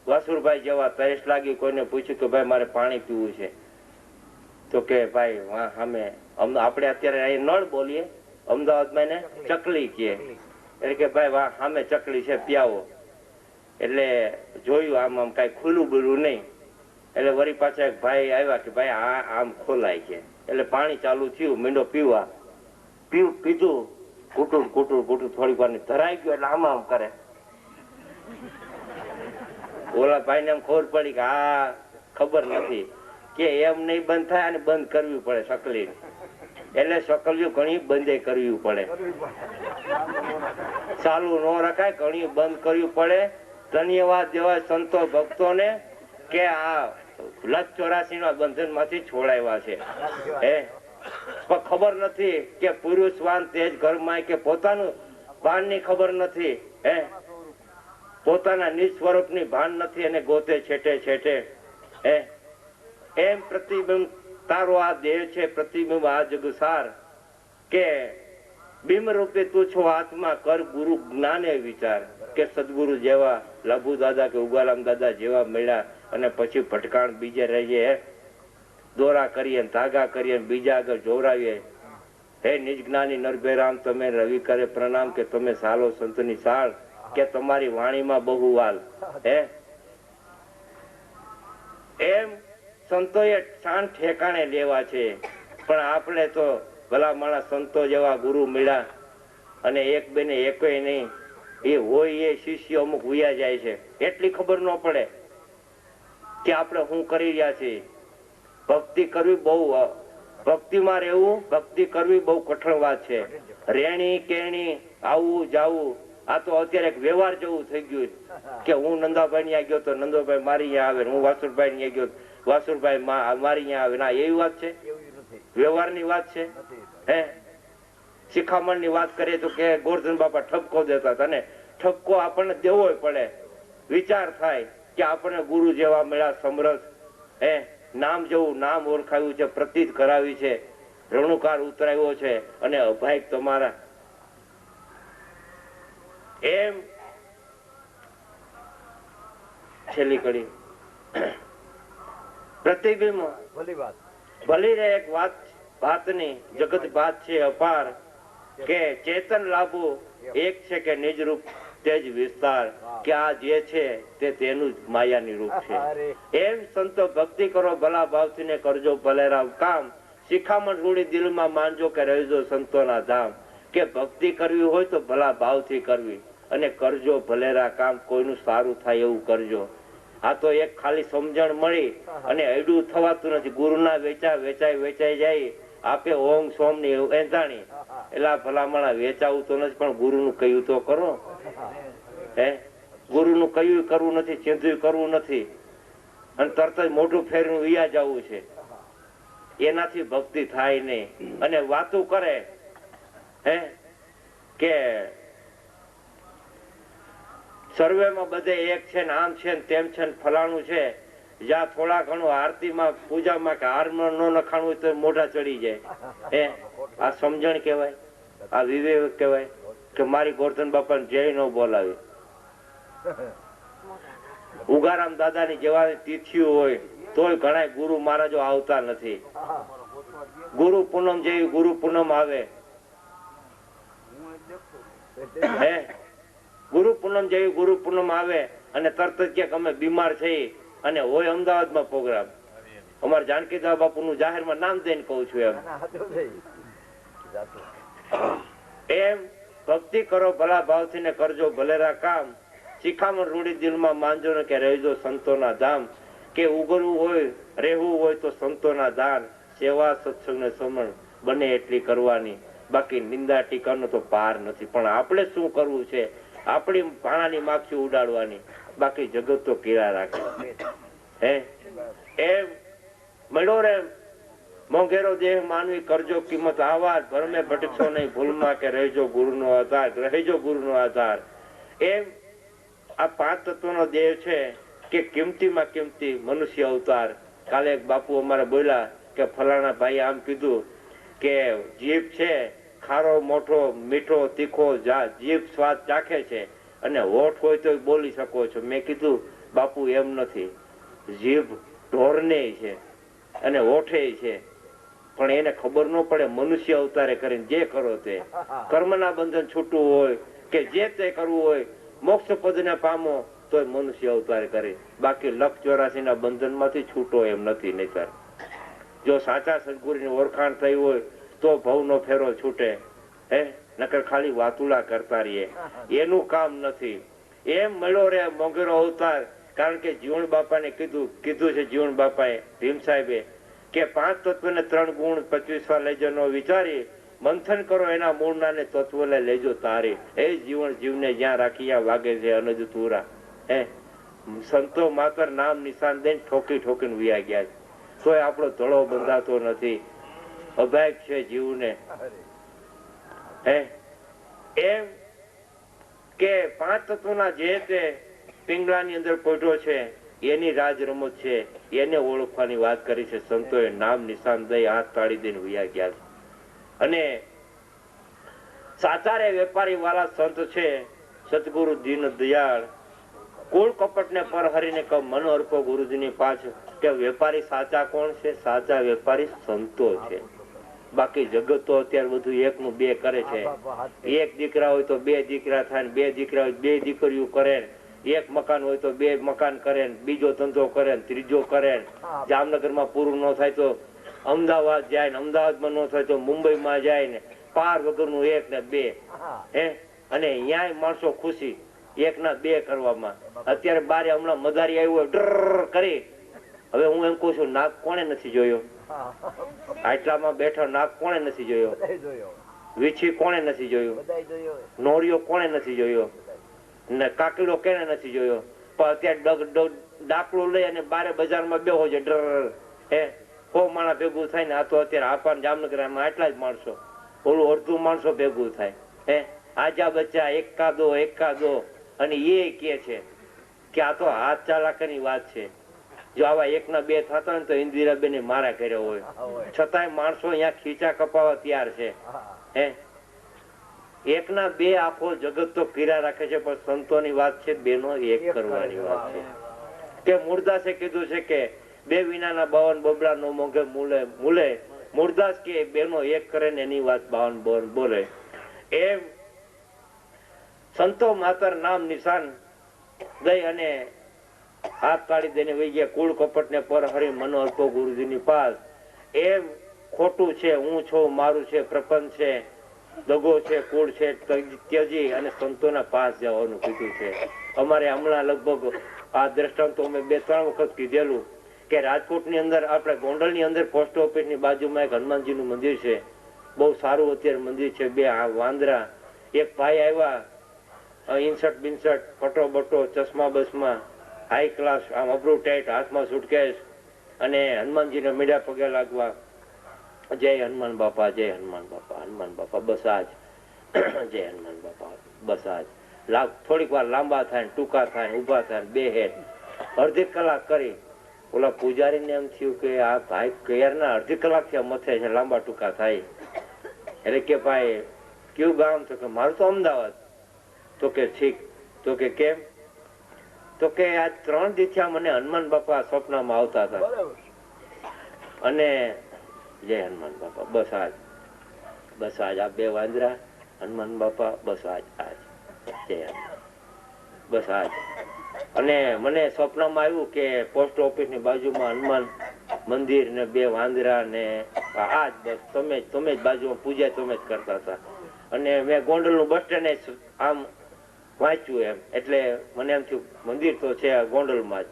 S3: વાસુરભાઈ જેવા, તરસ લાગી, કોઈને પૂછ્યું કે ભાઈ મારે પાણી પીવું છે, તો કે ભાઈ વાહ સામે આપણે અત્યારે અહીં નળ બોલીએ, અમદાવાદમાં એને ચકલી કહે, એટલે કે ભાઈ વાહ સામે ચકલી છે પીઆવો. એટલે જોયું આમ કઈ ખુલ્લું બુલું નહીં, એટલે વળી પાછા એક ભાઈ આવ્યા કે ભાઈ આ આમ ખોલાય છે. એટલે પાણી ચાલુ થયું, મીંડો પીવા પીધું, કુટું થોડીક વાર ધરાઈ ગયો, એટલે આમ કરે. ઓલા ભાઈ ને એમ ખબર પડી કે આ ખબર નથી કે એમ નહીં બંધ થાય અને બંધ કરવી પડે સકલી. એટલે સકલીઓ ઘણી બંધ કરવી પડે, ચાલુ ન રખાય, ઘણી બંધ કરવી પડે. ધન્યવાદ દેવા સંતો ભક્તો ને કે આ 84 બંધન માંથી છોડાવ્યા છે. હે પણ ખબર નથી કે પુરુષ વાન તેજ ઘરમાં કે પોતાનું ભાન ની ખબર નથી. હે પોતાના નિજ સ્વરૂપ ની ભાન નથી અને ગોતે છેટે. હે એમ પ્રતિબિંબ તારો આ દેહ છે, પ્રતિબિંબ આ જગસાર, કે બિંબ રૂપે તું છો આત્મા, કર ગુરુ જ્ઞાને વિચાર. કે સદગુરુ જેવા લાભુ દાદા કે ઉગારામ દાદા જેવા મળ્યા અને પછી ભટકાણ બીજે રહીએ, દોરા કરીએ, ધાગા કરીએ, બીજા આગળ જોવરાવીએ. હે નિજ જ્ઞાની નરભેરામ, તમે રવિ કરે પ્રણામ, કે તમે સાલો સંતની સાળ, કે તમારી વાણીમાં બહુ વાલ. હે એમ સંતોએ શાન ઠેકાણે લેવા છે, પણ આપણે તો ભલા માણસ સંતો જેવા ગુરુ મળ્યા અને એક બેને એકોય નહીં. એ હોય એ શિષ્ય અમુક ઉયા જાય છે, એટલી ખબર ન પડે કે આપણે શું કરી રહ્યા છીએ. ભક્તિ કરવી બહુ, ભક્તિમાં રહેવું, ભક્તિ કરવી બહુ કઠણ વાત છે. રેણી કેણી આવું જાવું, આ તો અત્યારે એક વ્યવહાર જેવું થઈ ગયું કે હું નંદાભાઈ ત્યાં ગયો તો નંદોભાઈ મારી ત્યાં આવે, હું વાસુરભાઈ ત્યાં ગયો વાસુરભાઈ મારી ત્યાં આવે. ના, એવી વાત છે? વ્યવહારની વાત છે. હે શિખામણ ની વાત કરીએ તો કે ગોરધન બાપા ઠપકો દેતા હતા, અને ઠપકો આપણને દેવો પડે. વિચાર થાય કે આપણને ગુરુ જેવા મળ્યા, સમરસ. હે નામ જેવું નામ ઓળખાવ્યું છે, પ્રતીત કરાવી છે, રણુકાર ઉતરાવ્યો છે, અને અભાઈ તમારા. એમ છેલ્લી કડી પ્રતિબિંબ ભલી રે એક વાતની જગત બાત છે અપાર, કે ચેતન લાભો એક છે કે નિજ રૂપ તેજ વિસ્તાર, કે આ જે છે તે તેનું જ માયાની રૂપ છે. એમ સંતો ભક્તિ કરો ભલા ભાવથી ને કરજો ભલેરાવ કામ, શિખામણ રૂડી દિલમાં માનજો કે રહેજો સંતોના ધામ. કે ભક્તિ કરવી હોય તો ભલા ભાવથી કરવી, અને કરજો ભલેરા કામ, કોઈનું સારું થાય એવું કરજો. આ તો એક ખાલી સમજણ મળી અને એડું થવાતું નથી. ગુરુના વેચાઈ જાય. આપે ઓમ સોમ ની એંધાણી એટલે ભલામણા વેચાવું તો નથી, પણ ગુરુનું કહ્યું તો કરો. હે ગુરુનું કહ્યું કરવું નથી, ચિંધ્યું કરવું નથી, અને તરત જ મોઢું ફેરવું વિયા જવું છે. એનાથી ભક્તિ થાય નહીં. અને વાતું કરે હે કે સર્વેમાં બધે એક છે ને આમ છે ને તેમ છે ને ફલાણું છે. જ્યાં થોડા ઘણું આરતીમાં પૂજામાં કે હારમાં ન નખાણું તો મોઢા ચડી જાય. હે આ સમજણ કહેવાય, આ વિવેક કહેવાય કે મારી ગોરધન બાપાને જય ન બોલાવી. ઉગારામ દાદાની જેવા તિથિઓ હોય તોય ઘણા ગુરુ મહારાજો આવતા નથી. ગુરુ પૂનમ જેવી ગુરુ પૂનમ આવે, હે ગુરુ પૂનમ જેવી ગુરુ પૂનમ આવે અને તરત જ ક્યાંક અમે બીમાર છીએ અને હોય અમદાવાદમાં પ્રોગ્રામ. અમારે જાનકીદાસ બાપુ નું જાહેરમાં નામ દઈને કઉ છું એમ ભક્તિ કરો ભલા ભાવથી ને કરજો ભલેરા કામ. શિખામણ રૂડી દિલમાં માંજો ને કે રહેજો સંતોના ધામ. કે ઉગરવું હોય રહેવું હોય તો સંતોના દાન. સેવા સત્સંગ ને સમણ બને એટલી કરવાની, બાકી નિંદા ટીકાનો તો પાર નથી. પણ આપણે શું કરવું છે? આપણી ભાણાની માખી ઉડાડવાની, બાકી જગત તો કીરા રાખે. હે એમ મળ્યો રે મોંઘેરો દેહ માનવી કરજો કિંમત આવાર. ભરમે ભટકશો નહીં ભૂલમાં કે રહેજો ગુરુનો આધાર, રહેજો ગુરુનો આધાર. એમ આ પાંચ તત્વનો દેહ છે કે કિંમતીમાં કિંમતી મનુષ્ય અવતાર. કાલે એક બાપુ અમારે બોલ્યા કે ફલાણા ભાઈ આમ કીધું કે જીભ છે ખારો મોટો મીઠો તીખો જીભ સ્વાદ ચાખે છે અને હોઠ હોય તો બોલી શકો છો. મેં કીધું બાપુ એમ નથી, જીભ ઢોરને છે અને હોઠે છે, પણ એને ખબર ન પડે મનુષ્ય અવતારે કરીને જે કરો તે કર્મના બંધન છૂટવું હોય કે જે તે કરવું હોય મોક્ષ પદ ને પામો તો મનુષ્ય અવતાર કરે. બાકી 184 ના બંધન માંથી છૂટો એમ નથી. નહીતર જો સાચા સદગુરુની ઓળખાણ થઈ હોય તો ભવનો ફેરો છૂટે. હે નકર ખાલી વાતુલા કરતા રહીએ એનું કામ નથી. એમ મળ્યો રે મોંઘેરો અવતાર. કારણ કે જીવણ બાપાને કીધું છે જીવણ બાપાએ ભીમ સાહેબે કે 5 તત્વ ને 3 ગુણ 25 લેજો નો વિચારી મંથન કરો એના મૂળના ને તત્વ લેજો તારી. એ જીવન જીવને જ્યાં રાખી વાગે છે અનજ તુરા. હે સંતો માત્ર નામ નિશાન દઈને ઠોકીને વિયા ગયા છે. તોય આપણો ધડો બંધાતો નથી. અભાગ છે જીવને. હે એમ કે 5 તત્વના જે તે પિંગળાની અંદર પોઢો છે એની રાજ રમત છે, એને ઓળખવાની વાત કરી છે સંતોએ. નામ નિશાન દઈ હાથ તાળી દઈને વિયા ગયા છે. અને સાચા રે વેપારી વાળા સંત છે સતગુરુ દીન દયાળ. કુળ કપટ ને પર હરીને કહો મન અર્પો ગુરુજીની પાછળ. કે વેપારી સાચા કોણ છે? સાચા વેપારી સંતો છે. બાકી જગત તો અત્યારે બધું 1 નું 2 કરે છે. એક દીકરા હોય તો 2 દીકરા થાય, 2 દીકરા હોય 2 દીકરીઓ કરે, એક મકાન હોય તો 2 મકાન કરે, બીજો ધંધો કરે, ત્રીજો કરે. જામનગર માં પૂરું ન થાય તો અમદાવાદ જાય, અમદાવાદમાં ન થાય તો મુંબઈમાં જાય ને પાર વગરનું 1 ને 2. હે અને અહીંયા માણસો ખુશી 1 ના 2 કરવામાં. અત્યારે બારે હમણાં મદારી આવ્યું હોય ડર કરી. હવે હું એમ કઉ છું નાક કોણે નથી જોયો? આટલામાં બેઠો નાક કોણે નથી જોયો? વીછી કોણે નથી જોયો? નોરિયો કોણે નથી જોયો? ને કાકીડો કેને નથી જોયો? પણ અત્યારે ડાકલું લઈ અને બારે બજારમાં બેહો છે ડર. હે 100 માણસ ભેગું થાય ને આ તો અત્યારે આપાન જામનગર આટલા જ માણસો, ઓલું અડધું માણસો ભેગું થાય. હે આજા બચ્ચા એકાદો અને એ કે છે કે આ તો હાથ ચાલાકીની વાત છે. જો આવા 1 ના 2 થતા હોય તો ઇન્દિરાબેન મારા કર્યો હોય, છતાંય માણસો અહીંયા ખીચા કપાવા તૈયાર છે. હે 1 ના 2 આખો જગત તો પીરા રાખે છે, પણ સંતોની વાત છે 2 નો 1 કરવાની વાત છે. કે મૂળદાસે કીધું છે કે 2 વિનાના 52 બબડા નો મોંઘે મૂલે. મૂળદાસ કે 2 નો 1 કરે ને એની વાત 52 બોલે. એમ સંતો માત્ર નામ નિશાન દઈ અને હાથ કાઢી દઈને વહી ગયા. કુળ કપટ ને પર હરી મનો અર્પો ગુરુજીની પાસ. એમ ખોટું છે, હું છું, મારું છે, પ્રપંચ છે, દગો છે, કુળ છે, ત્યજી અને સંતોના પાસ જવાનું કીધું છે. અમારે હમણાં લગભગ આ દ્રષ્ટાંતો અમે 2-3 વખત કીધેલું કે રાજકોટની અંદર આપણે ગોંડલની અંદર પોસ્ટ ઓફિસની બાજુમાં એક હનુમાનજીનું મંદિર છે. બહુ સારું અત્યારે મંદિર છે. 2 વાંદરા, એક ભાઈ આવ્યા ઇન્સર્ટ બિન્સર્ટ, ફટો બટો, ચશ્મા બસમાં, હાઈ ક્લાસ, આમ અબરું ટાઈટ, હાથમાં સુટકેસ અને હનુમાનજીને મીડા પગે લાગવા, જય હનુમાન બાપા, જય હનુમાન બાપા, હનુમાન બાપા, બસ આજ જય હનુમાન બાપા, બસ આજ. થોડીક વાર લાંબા થાય, ટૂંકા થાય, ઉભા થાય, બે હેડ, અડધી કલાક કરી. ઓલા પૂજારીને એમ થયું કે આ ભાઈ ક્યારના અડધી કલાકથી મથે છે, લાંબા ટૂંકા થાય. એટલે કે ભાઈ કયું ગામ? તો કે મારું તો અમદાવાદ. તો કે ઠીક. તો કે કેમ? તો કે આ 3 દિવસથી મને હનુમાન બાપા સ્વપ્નમાં આવતા હતા અને જય હનુમાન બાપા, બસ આજ, બસ આજ. આ 2 વાંદરા, હનુમાન બાપા, બસ આજ, આજ, જય હનુમાન, બસ આજ. અને મને સ્વપ્નમાં આવ્યું કે પોસ્ટ ઓફિસ ની બાજુમાં હનુમાન મંદિર ને 2 વાંદરા ને આજ, બસ તમે જ બાજુમાં પૂજા તમે જ કરતા હતા. અને મેં ગોંડલ નું બસ સ્ટેન્ડ આમ વાંચ્યું એમ, એટલે મને એમ થયું મંદિર તો છે ગોંડલમાં જ.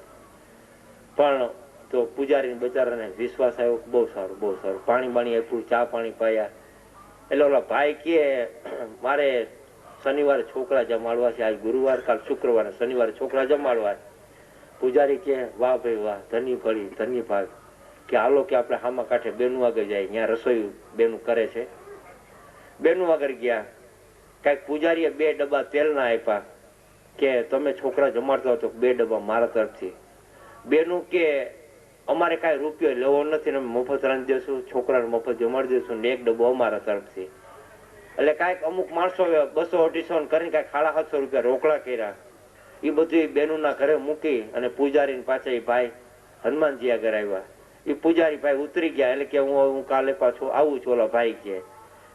S3: પણ તો પૂજારી બચારાને વિશ્વાસ આવ્યો, બહુ સારું, બહુ સારું. પાણી બાણી આપ્યું, ચા પાણી પાયા. એટલે ઓલા ભાઈ કે મારે શનિવારે છોકરા જમાડવા છે, આજ ગુરુવાર, કાલ શુક્રવાર, શનિવારે છોકરા જમાડવા. પૂજારી કે વાહ ભાઈ વાહ, ધની ફળી, ધની ભાગ. કે હાલો કે આપણે હામા કાંઠે બેનું આગળ જાય, ત્યાં રસોઈ બેનું કરે છે. બેનું આગળ ગયા. કઈક પૂજારીએ 2 ડબ્બા તેલના આપ્યા કે તમે છોકરા જમાડતા હો તો 2 ડબ્બા મારા તરફથી. બેનું કે અમારે કઈ રૂપિયો લેવો નથી ને મફત રાંધી દેશું, છોકરાને મફત જમાડી દેશું ને 1 ડબ્બો અમારા તરફથી. એટલે કઈક અમુક માણસો 200-250 કરીને કઈક 750 રૂપિયા રોકડા કર્યા. એ બધું બેનું ના ઘરે મૂકી અને પૂજારી પાછા એ ભાઈ હનુમાનજી આગળ આવ્યા. એ પૂજારી ભાઈ ઉતરી ગયા. એટલે કે હું કાલે પાછો આવું છું. ઓલા ભાઈ કે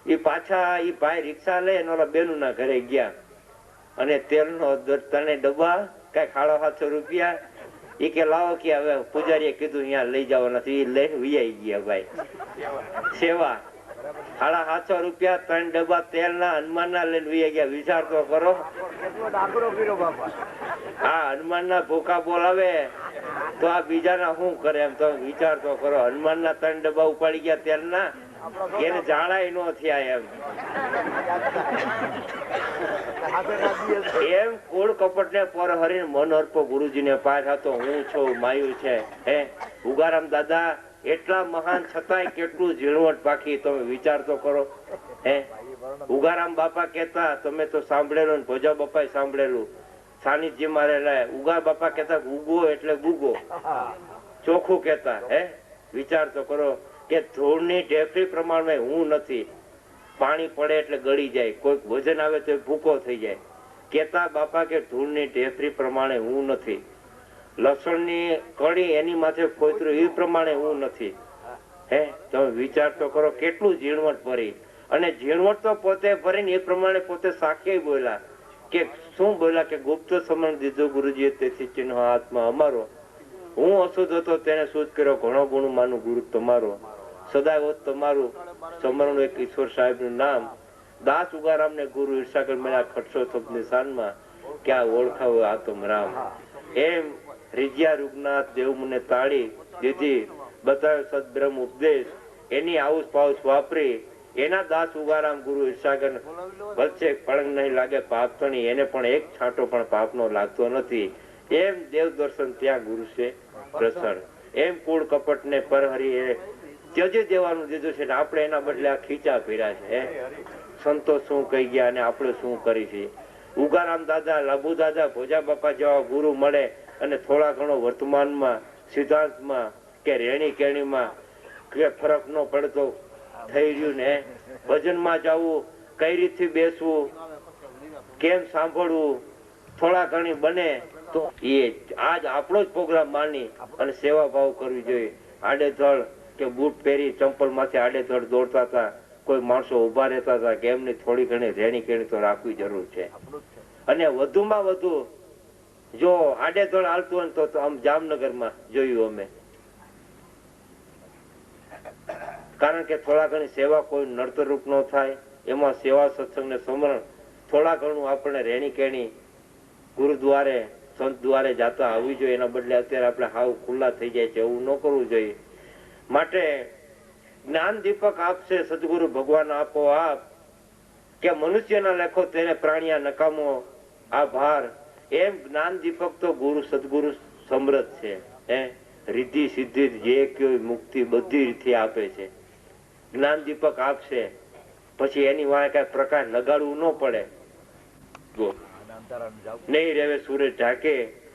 S3: એ પાછા એ ભાઈ રિક્ષા લઈને ઓલા બેનું ના ઘરે ગયા અને તેલનો 3 ડબ્બા કઈક 750 રૂપિયા. એ કે લાવો કે હવે પૂજારીએ કીધું અહીંયા લઈ જવા નથી, લઈને વિયાઈ ગયા ભાઈ. સેવા 750 રૂપિયા 3 ડબ્બા તેલ ના હનુમાન ના લઈને વિયાઈ ગયા. વિચાર તો કરો. હા, હનુમાન ના ભૂખા બોલાવે તો આ બીજાના શું કરે એમ તો વિચાર તો કરો. હનુમાન ના 3 ડબ્બા ઉપાડી ગયા તેલ ના, એને જાણાય ન થયા એમ. એમ કુળ કપટ ને પર હરીને મન અર્પો ગુરુજી ને પાર હતો. હું છું માયું છે હે ઉગારામ દાદા, એટલા મહાન છતાંય કેટલું ઝીણવટ બાકી. તમે વિચાર તો કરો. હે ઉગારામ બાપા કેતા, તમે તો સાંભળેલું ને ભોજા બાપા સાંભળેલું, સાનિધ્યમાં રહેલા. ઉગા બાપા કેતા ઉગો એટલે ગુગો, ચોખ્ખું કેતા. હે વિચાર તો કરો કે ધૂળની ઢેફરી પ્રમાણમાં હું નથી. પાણી પડે એટલે ગળી જાય, કોઈક વજન આવે તો ભૂકો થઈ જાય. કેતા બાપા કે ધૂળની ઢેફરી પ્રમાણે હું નથી. લસણની કળી એની માથે કોતરું એ પ્રમાણે હું નથી. હે તમે વિચાર તો કરો કેટલું ઝીણવટ ભરી. અને ઝીણવટ તો પોતે ભરીને એ પ્રમાણે પોતે સાખી બોલ્યા કે શું બોલ્યા કે ગુપ્ત સમરણ દીધો ગુરુજીએ, તેથી ચિહ્ન હાથમાં અમારો. હું અશુદ્ધ હતો તેને શુદ્ધ કર્યો, ઘણો ગુણ માનું ગુરુ તમારો. સદાય તમારું સમરણ એક ઈશ્વર સાહેબ નું નામ. દાસ ઉગારામ ને ગુરુ ઈર્ષાકર મળ્યા ખટસો થપ નિશાનમાં, ક્યાં ઓળખાવ આતમ રામ. એમ રીજ્યા રૂગનાથ દેવ મને તાળી દીધી, બતાવ્યો સદબ્રહ્મ ઉપદેશ. એની આઉસ પાઉસ વાપરી એના દાસ ઉગારામ ગુરુ ઈર્ષાકર વચ્ચે પડંગ નહીં લાગે પાપ તણી. એને પણ એક છાંટો પણ પાપ નો લાગતો નથી. એમ દેવ દર્શન ત્યાં ગુરુ છે પ્રસન્ન. એમ કુળ કપટ ને પરહરી એ ત્યજી દેવાનું દીધું છે. આપણે એના બદલે આ ખીચા ફેર્યા છે. સંતો શું કહી ગયા અને આપણે શું કરી છે. ઉગારામ દાદા, લાભુ દાદા, ભોજા બાપા જેવા ગુરુ મળે અને થોડા ઘણો વર્તમાનમાં, સિદ્ધાંતમાં કે રેણી કેણીમાં કે ફરક ન પડતો થઈ રહ્યું ને. ભજનમાં જવું, કઈ રીતથી બેસવું, કેમ સાંભળવું, થોડા ઘણી બને તો એ આજ આપણો જ પ્રોગ્રામ માની અને સેવા ભાવ કરવી જોઈએ. આડેધડ કે બૂટ પહેરી ચંપલ માંથી આડેધડ દોડતા હતા, કોઈ માણસો ઉભા રહેતા હતા કે એમની થોડી ઘણી રેણી કેણી તો રાખવી જરૂર છે. અને વધુમાં વધુ જો આડેધડ હાલતું હોય તો આમ જામનગરમાં જોયું અમે, કારણ કે થોડા ઘણી સેવા કોઈ નડતર રૂપ ન થાય, એમાં સેવા સત્સંગ ને સમરણ થોડા ઘણું આપણે રેણી કેણી ગુરુદ્વારે સંત દ્વારે જાતા આવવી જોઈએ. એના બદલે અત્યારે આપણે હાવ ખુલ્લા થઈ જાય છે, એવું ન કરવું જોઈએ. માટે જ્ઞાન દીપક આપશે સદગુરુ ભગવાન આપો આપ, કે મનુષ્યના લેખો તેને પ્રાણિયા નકામો આભાર. એમ જ્ઞાન દીપક તો ગુરુ સદગુરુ સમૃદ્ધ છે. રિદ્ધિ સિદ્ધિ જે કયો મુક્તિ બધી રીતે આપે છે. જ્ઞાન દીપક આપશે પછી એની વાંહે કઈ પ્રકાશ લગાડવું ન પડે. નહીં રેવે સૂરજ ઢાકે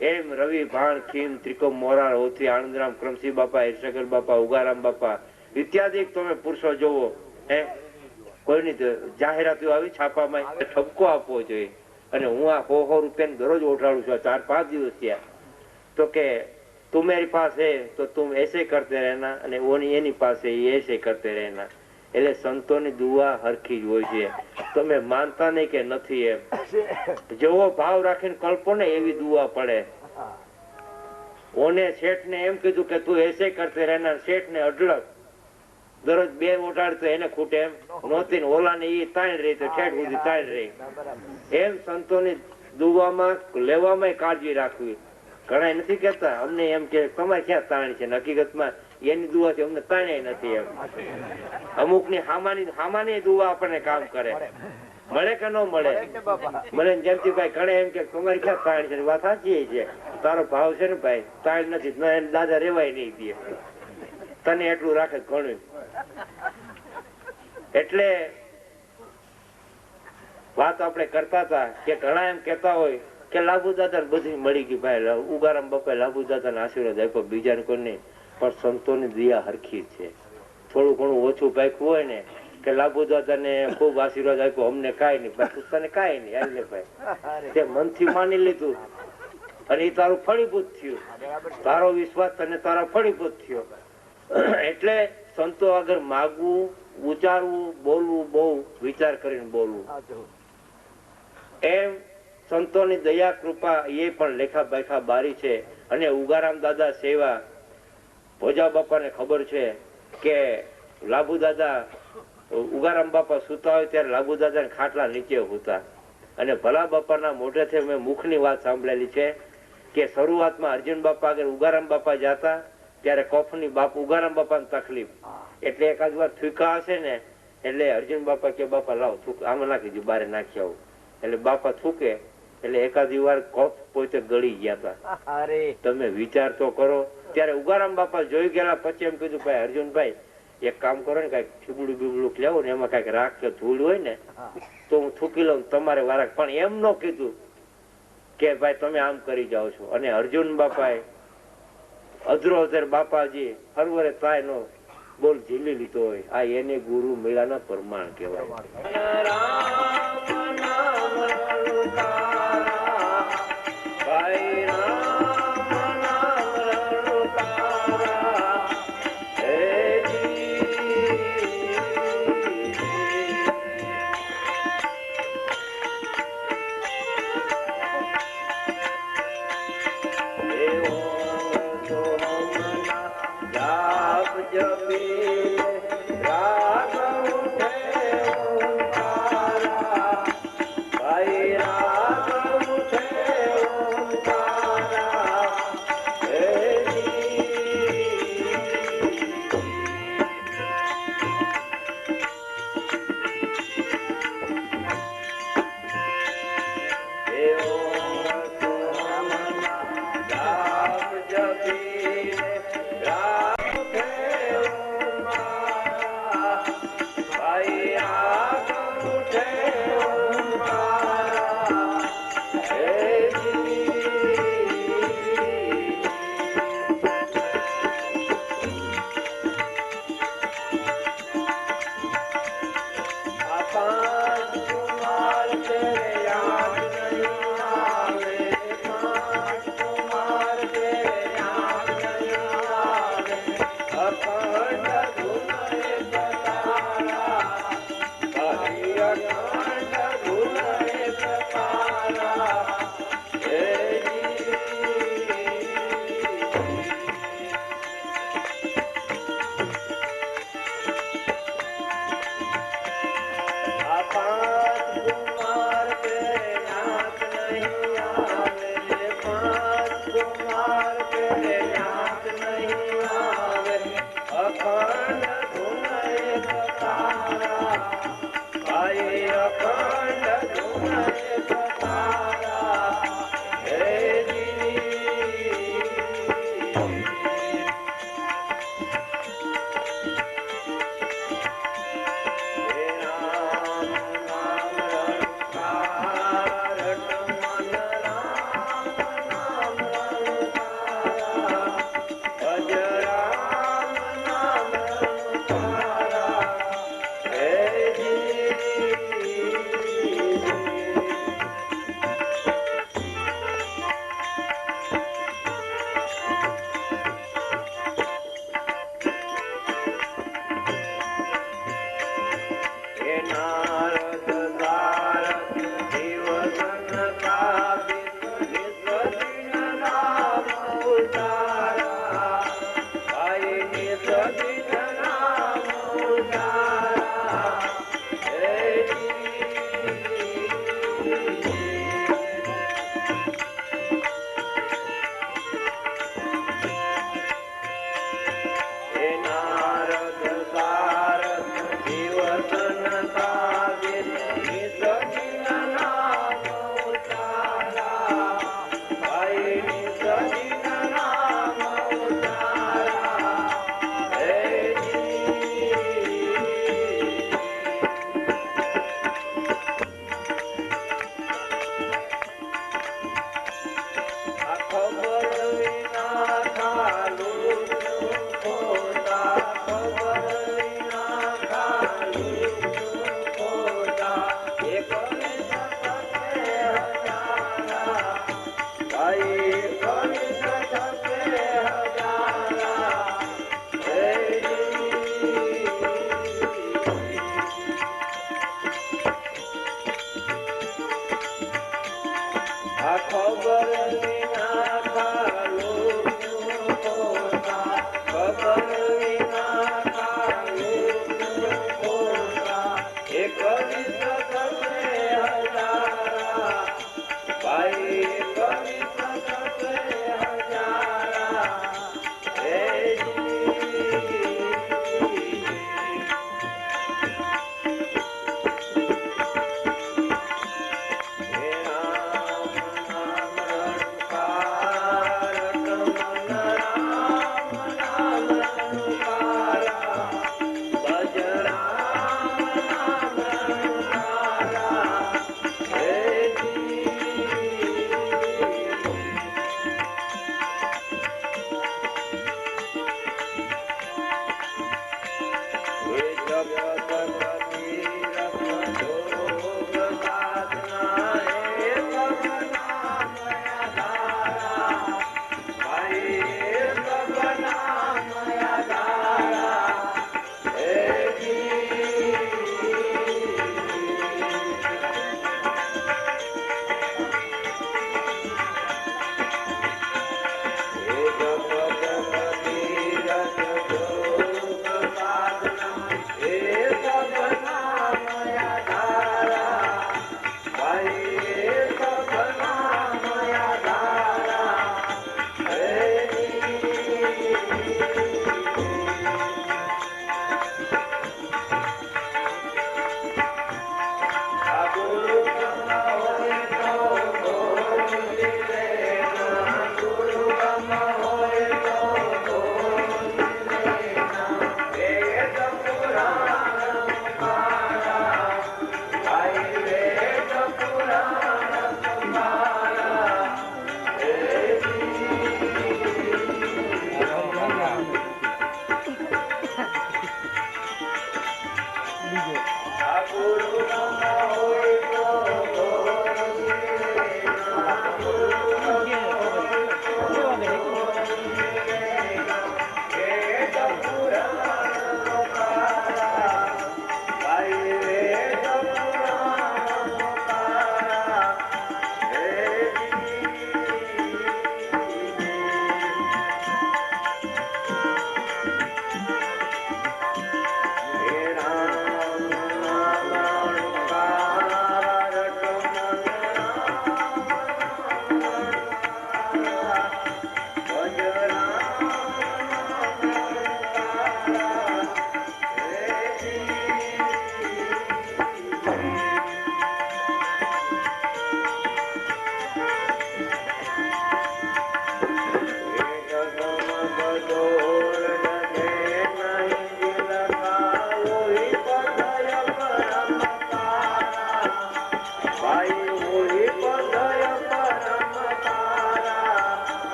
S3: એમ રવિ ભાણ ખીમ ત્રિકોમ મોરાર ઓથી આનંદરામ ક્રમસિંહ બાપા હિરસગર બાપા ઉગારામ બાપા ઇત્યાદિ તમે પુરુષો જોવો. કોઈની જાહેરાતો આવી છાપામાં ઠપકો આપવો જોઈએ. અને હું આ 100 રૂપિયા દરરોજ ઓઢાડું છું 4-5 દિવસ થયા. તો કે તું मेरे पास है तो तुम ऐसे करते रहना અને એની પાસે ऐसे करते रहना. એટલે સંતોની દુઆ હરખી જ હોય છે. તમે માનતા નહીં કે નથી એમ જેવો ભાવ રાખીને કલ્પો ને એવી દુઆ પડે. ઓને શેઠ ને એમ કીધું કે તું ऐसे करते रहना. શેઠ ને અઢળક દરરોજ 2 ઓટાડ તો એને ખૂટે એમ નહોતી. ઓલા ને એ તાણ રહી તો શેઠ સુધી તાણ રહી. એમ સંતોની દુવામાં લેવામાં કાળજી રાખવી. ઘણા નથી કેતા અમને એમ કે તમારે ક્યાં તાણ છે, હકીકતમાં એની દુઆથી અમને તાણે નથી. એમ અમુક ની હામાની દુઆ આપણને કામ કરે, મળે કે ન મળે. મને જયંતિભાઈ ઘણા એમ કે તમારી ક્યાં તાણ છે, વાત સાચી છે. તારો ભાવ છે ને ભાઈ, તાણ નથી દાદા રેવાય નહીં દે, તને એટલું રાખે ઘણું. એટલે વાત આપણે કરતા હતા કે ઘણા એમ કેતા હોય કે લાભુ દાદા બધી મળી ગઈ. ભાઈ ઉગારામ બાપા લાભુ દાદા ને આશીર્વાદ આપ્યો, બીજાને કોઈ નહીં. પણ સંતોની દયા હરખી છે. થોડું ઘણું ઓછું પાક્યું હોય ને કે લાભુ દાદા ને ખુબ આશીર્વાદ આપ્યો, અમને કાંઈ નહીં ભાઈ, તને કાંઈ નહીં હાલે ભાઈ. તે મનથી માની લીધું અને એ તારું ફળીભૂત થયું. તારો વિશ્વાસ તને તારા ફળીભૂત થયો. એટલે સંતો આગળ માગવું, ઉચ્ચારવું, બોલવું બહુ વિચાર કરીને બોલવું. એમ સંતોની દયા કૃપા એ પણ લેખા બેખા બારી છે. અને ઉગારામ દાદા સેવા ભોજા બાપા ને ખબર છે કે લાભુ દાદા ઉગારામ બાપા સુતા હોય ત્યારે લાભુ દાદા ને ખાટલા નીચે હોતા. અને ભલા બાપાના મોઢેથી મેં મુખની વાત સાંભળેલી છે કે શરૂઆતમાં અર્જુન બાપા આગળ ઉગારામ બાપા જતા ત્યારે કફની ઉગારામ બાપા તકલીફ, એટલે એકાદ વાર થૂકા હશે ને એટલે અર્જુન બાપા કે બાપા લાવો થૂક આમાં નાખી દઉં, બારે નાખી આવું. એટલે બાપા થૂકે એટલે એકાદી વાર કફ પોતે ગળી ગયા હતા. તમે વિચાર તો કરો. ત્યારે ઉગારામ બાપા જોઈ ગયેલા પછી એમ કીધું ભાઈ અર્જુનભાઈ એક કામ કરો ને, કઈક ઠીબડું બીબડું લેવો ને એમાં કઈક રાખ કે ધૂળ હોય ને તો હું થૂકી લઉં તમારે વારા. પણ એમ ન કીધું કે ભાઈ તમે આમ કરી જાઓ છો. અને અર્જુન બાપાએ અધરો અધર બાપાજી હરવરે તાય નો બોલ ઝીલી લીધો હોય. આ એને ગુરુ મેળાના પ્રમાણ કહેવાય.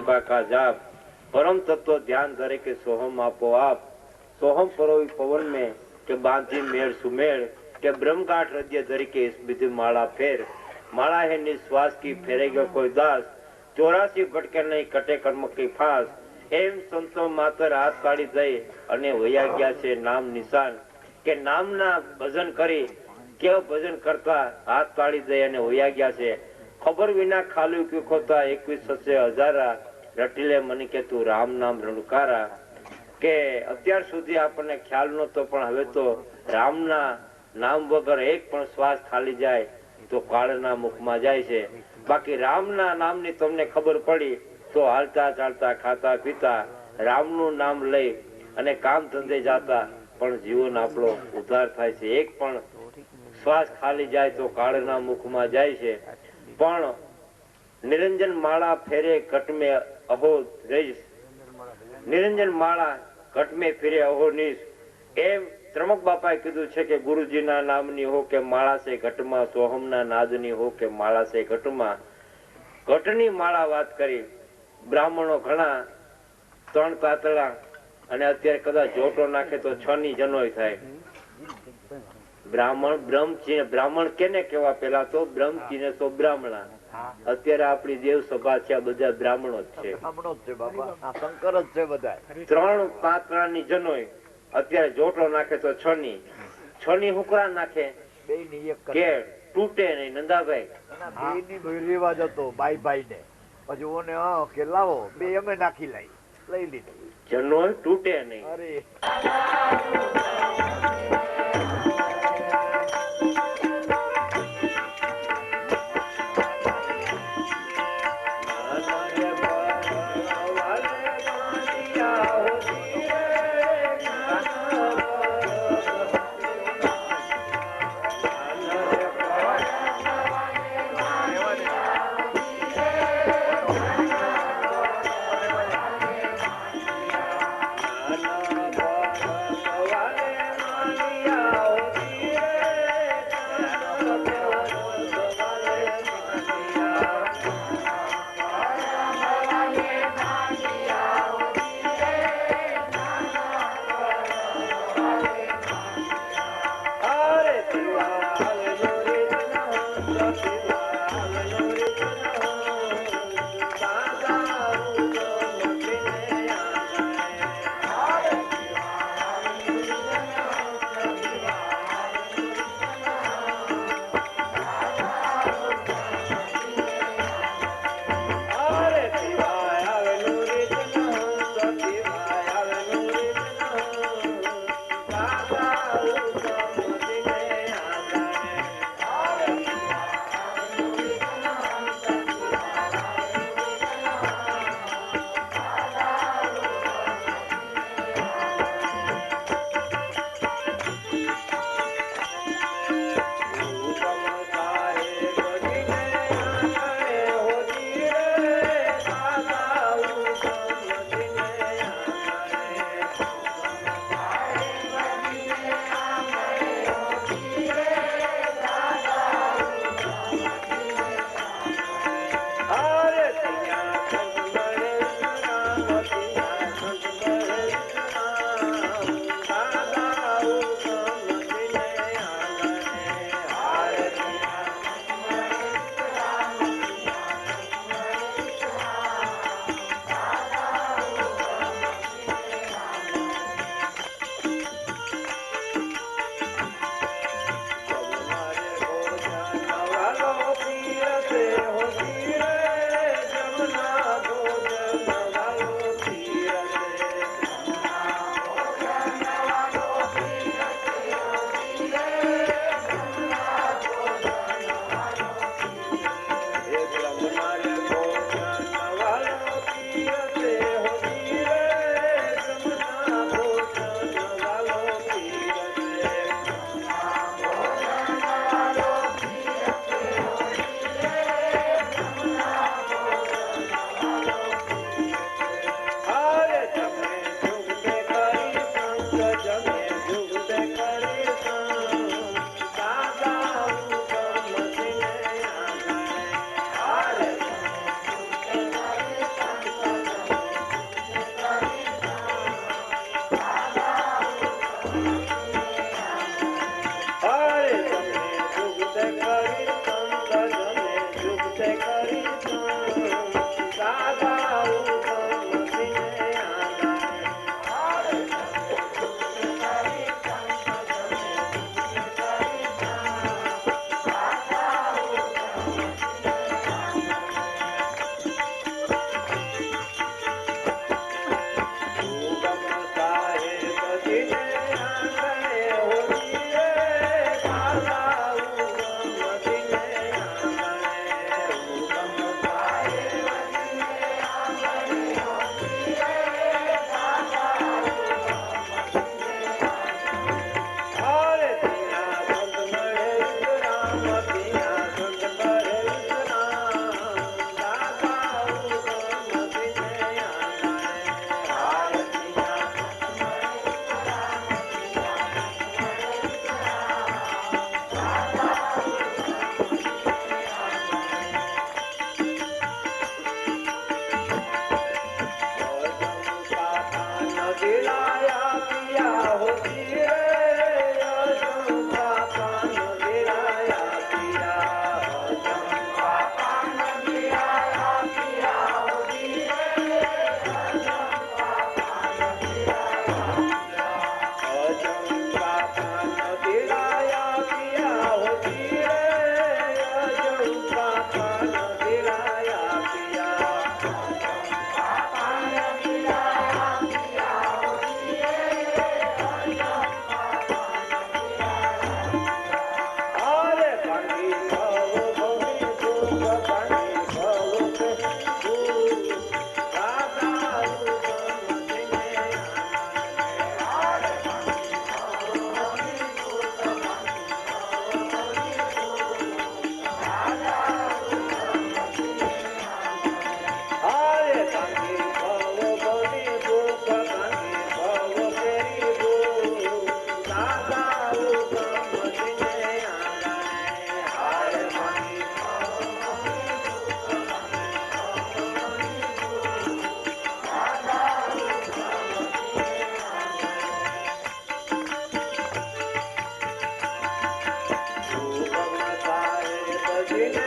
S3: બાકા જાપ પરમ તત્વ ધ્યાન ધરે કે સોહમ આપો આપ सोहम परोई पवन में के बांधी मेड़ सुमेड़ के ब्रह्मगाठ हृदय धरी के इस विधि माला फेर माला है निश्वास की फेरेगा कोई दास 84 भटके नहीं कटे कर्म की फांस एम संतो मातर हाथ काढ़ी दई अने वया गया छे नाम निशान के नामना भजन करी केव भजन करता हाथ काढ़ी दई अने वया गया छे खबर विना खाली क्यों खोता 21,000 रटीले मन के तू राम नाम रणकारा કે અત્યાર સુધી આપણને ખ્યાલ નહોતો પણ હવે તો રામના નામ વગર એક પણ શ્વાસ ખાલી જાય તો કાળના મુખમાં જાય છે બાકી રામના નામની તમને ખબર પડી તો હાલતા ચાલતા ખાતા પીતા રામનું નામ લઈ અને કામ ધંધે જાતા પણ જીવન આપણો ઉદ્ધાર થાય છે એક પણ શ્વાસ ખાલી જાય તો કાળના મુખમાં જાય છે પણ નિરંજન માળા ફેરે ઘટ મે અહો રહીશ નિરંજન માળા ઘટ में फिरे अहोनिश एम ત્રમક બાપાએ કીધું છે કે ગુરુજીના નામની હો કે માળા સે ઘટમાં સોહમના નાદની હો કે માળા સે ઘટમાં ઘટની માળા વાત કરી. બ્રાહ્મણો ઘણા 3 તાતડા અને અત્યારે કદાચ જોટો નાખે તો 6 ની જનોય થાય. બ્રાહ્મણ કેને કેવા? પેલા તો બ્રહ્મચીને તો બ્રાહ્મણા. અત્યારે આપણી દેવ સભા છે, આ બધા બ્રાહ્મણો જ છે.
S2: બ્રાહ્મણો જ છે બાપા, આ શંકર જ છે બધા.
S3: 3 તાતરાની જનોય અત્યારે જોટો નાખે તો 6 ની. 6 ની હુકરા નાખે
S2: બે ની એક
S3: કે તૂટે નહીં. નંદાભાઈ
S2: બે ની રિવાજ હતો ભાઈ ને. પછી ઓને કે લાવો બે અમે નાખી લઈ લીધી.
S3: જનોય તૂટે નહીં.
S2: અરે
S4: રામ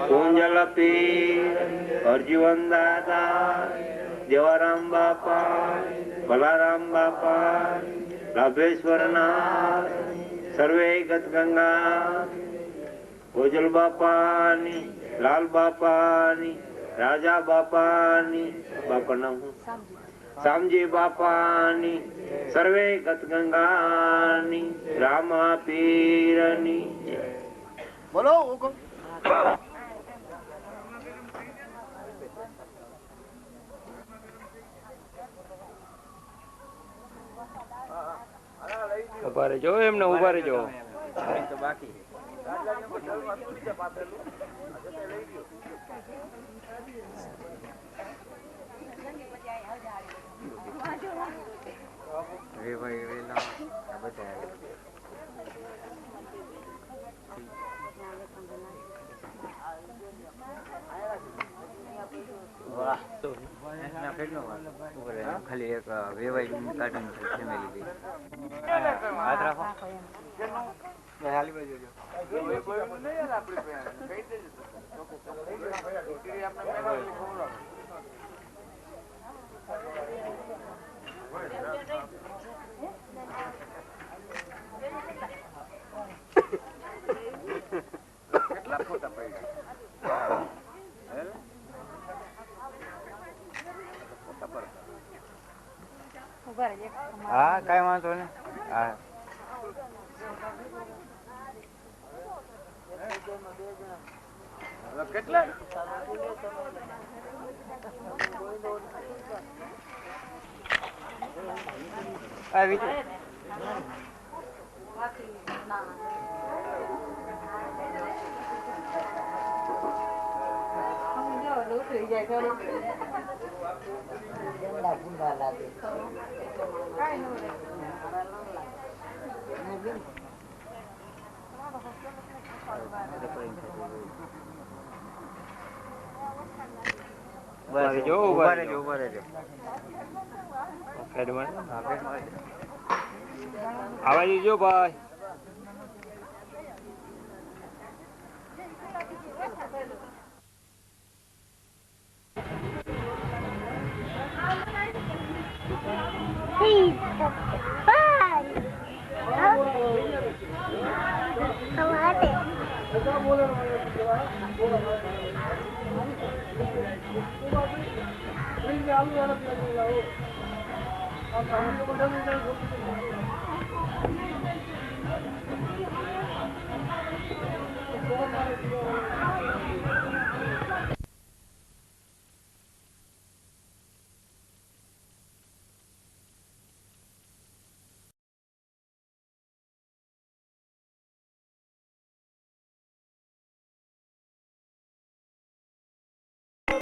S3: કુંજલ પીર, હરજીવન દાદા, દેવારામ બાપા, ભલારામ બાપા, રાભેશ્વરનાથ, સર્વે ગત ગંગા, ગોજલ બાપાની, લાલ બાપાની, રાજા બાપાની, બાપા નામ શામજી બાપાની, સર્વે ગત ગંગાની, રામા પીરની જય.
S2: બોલો હુકમ.
S4: ઉભા રહેજો એમને, ઉભા રહેજો.
S3: બાકી
S4: ખાલી એક વેવાઈ કાર્ટૂન ફેમિલી હાથ રાખો. હાલી બાજુ
S2: કેટલા ફોટા પડ્યા?
S4: હા કઈ વાંધો ને. હા
S2: કેટલા?
S4: આવી ઉભા રહેજો. આવા જજો ભાઈ.
S5: Thank you.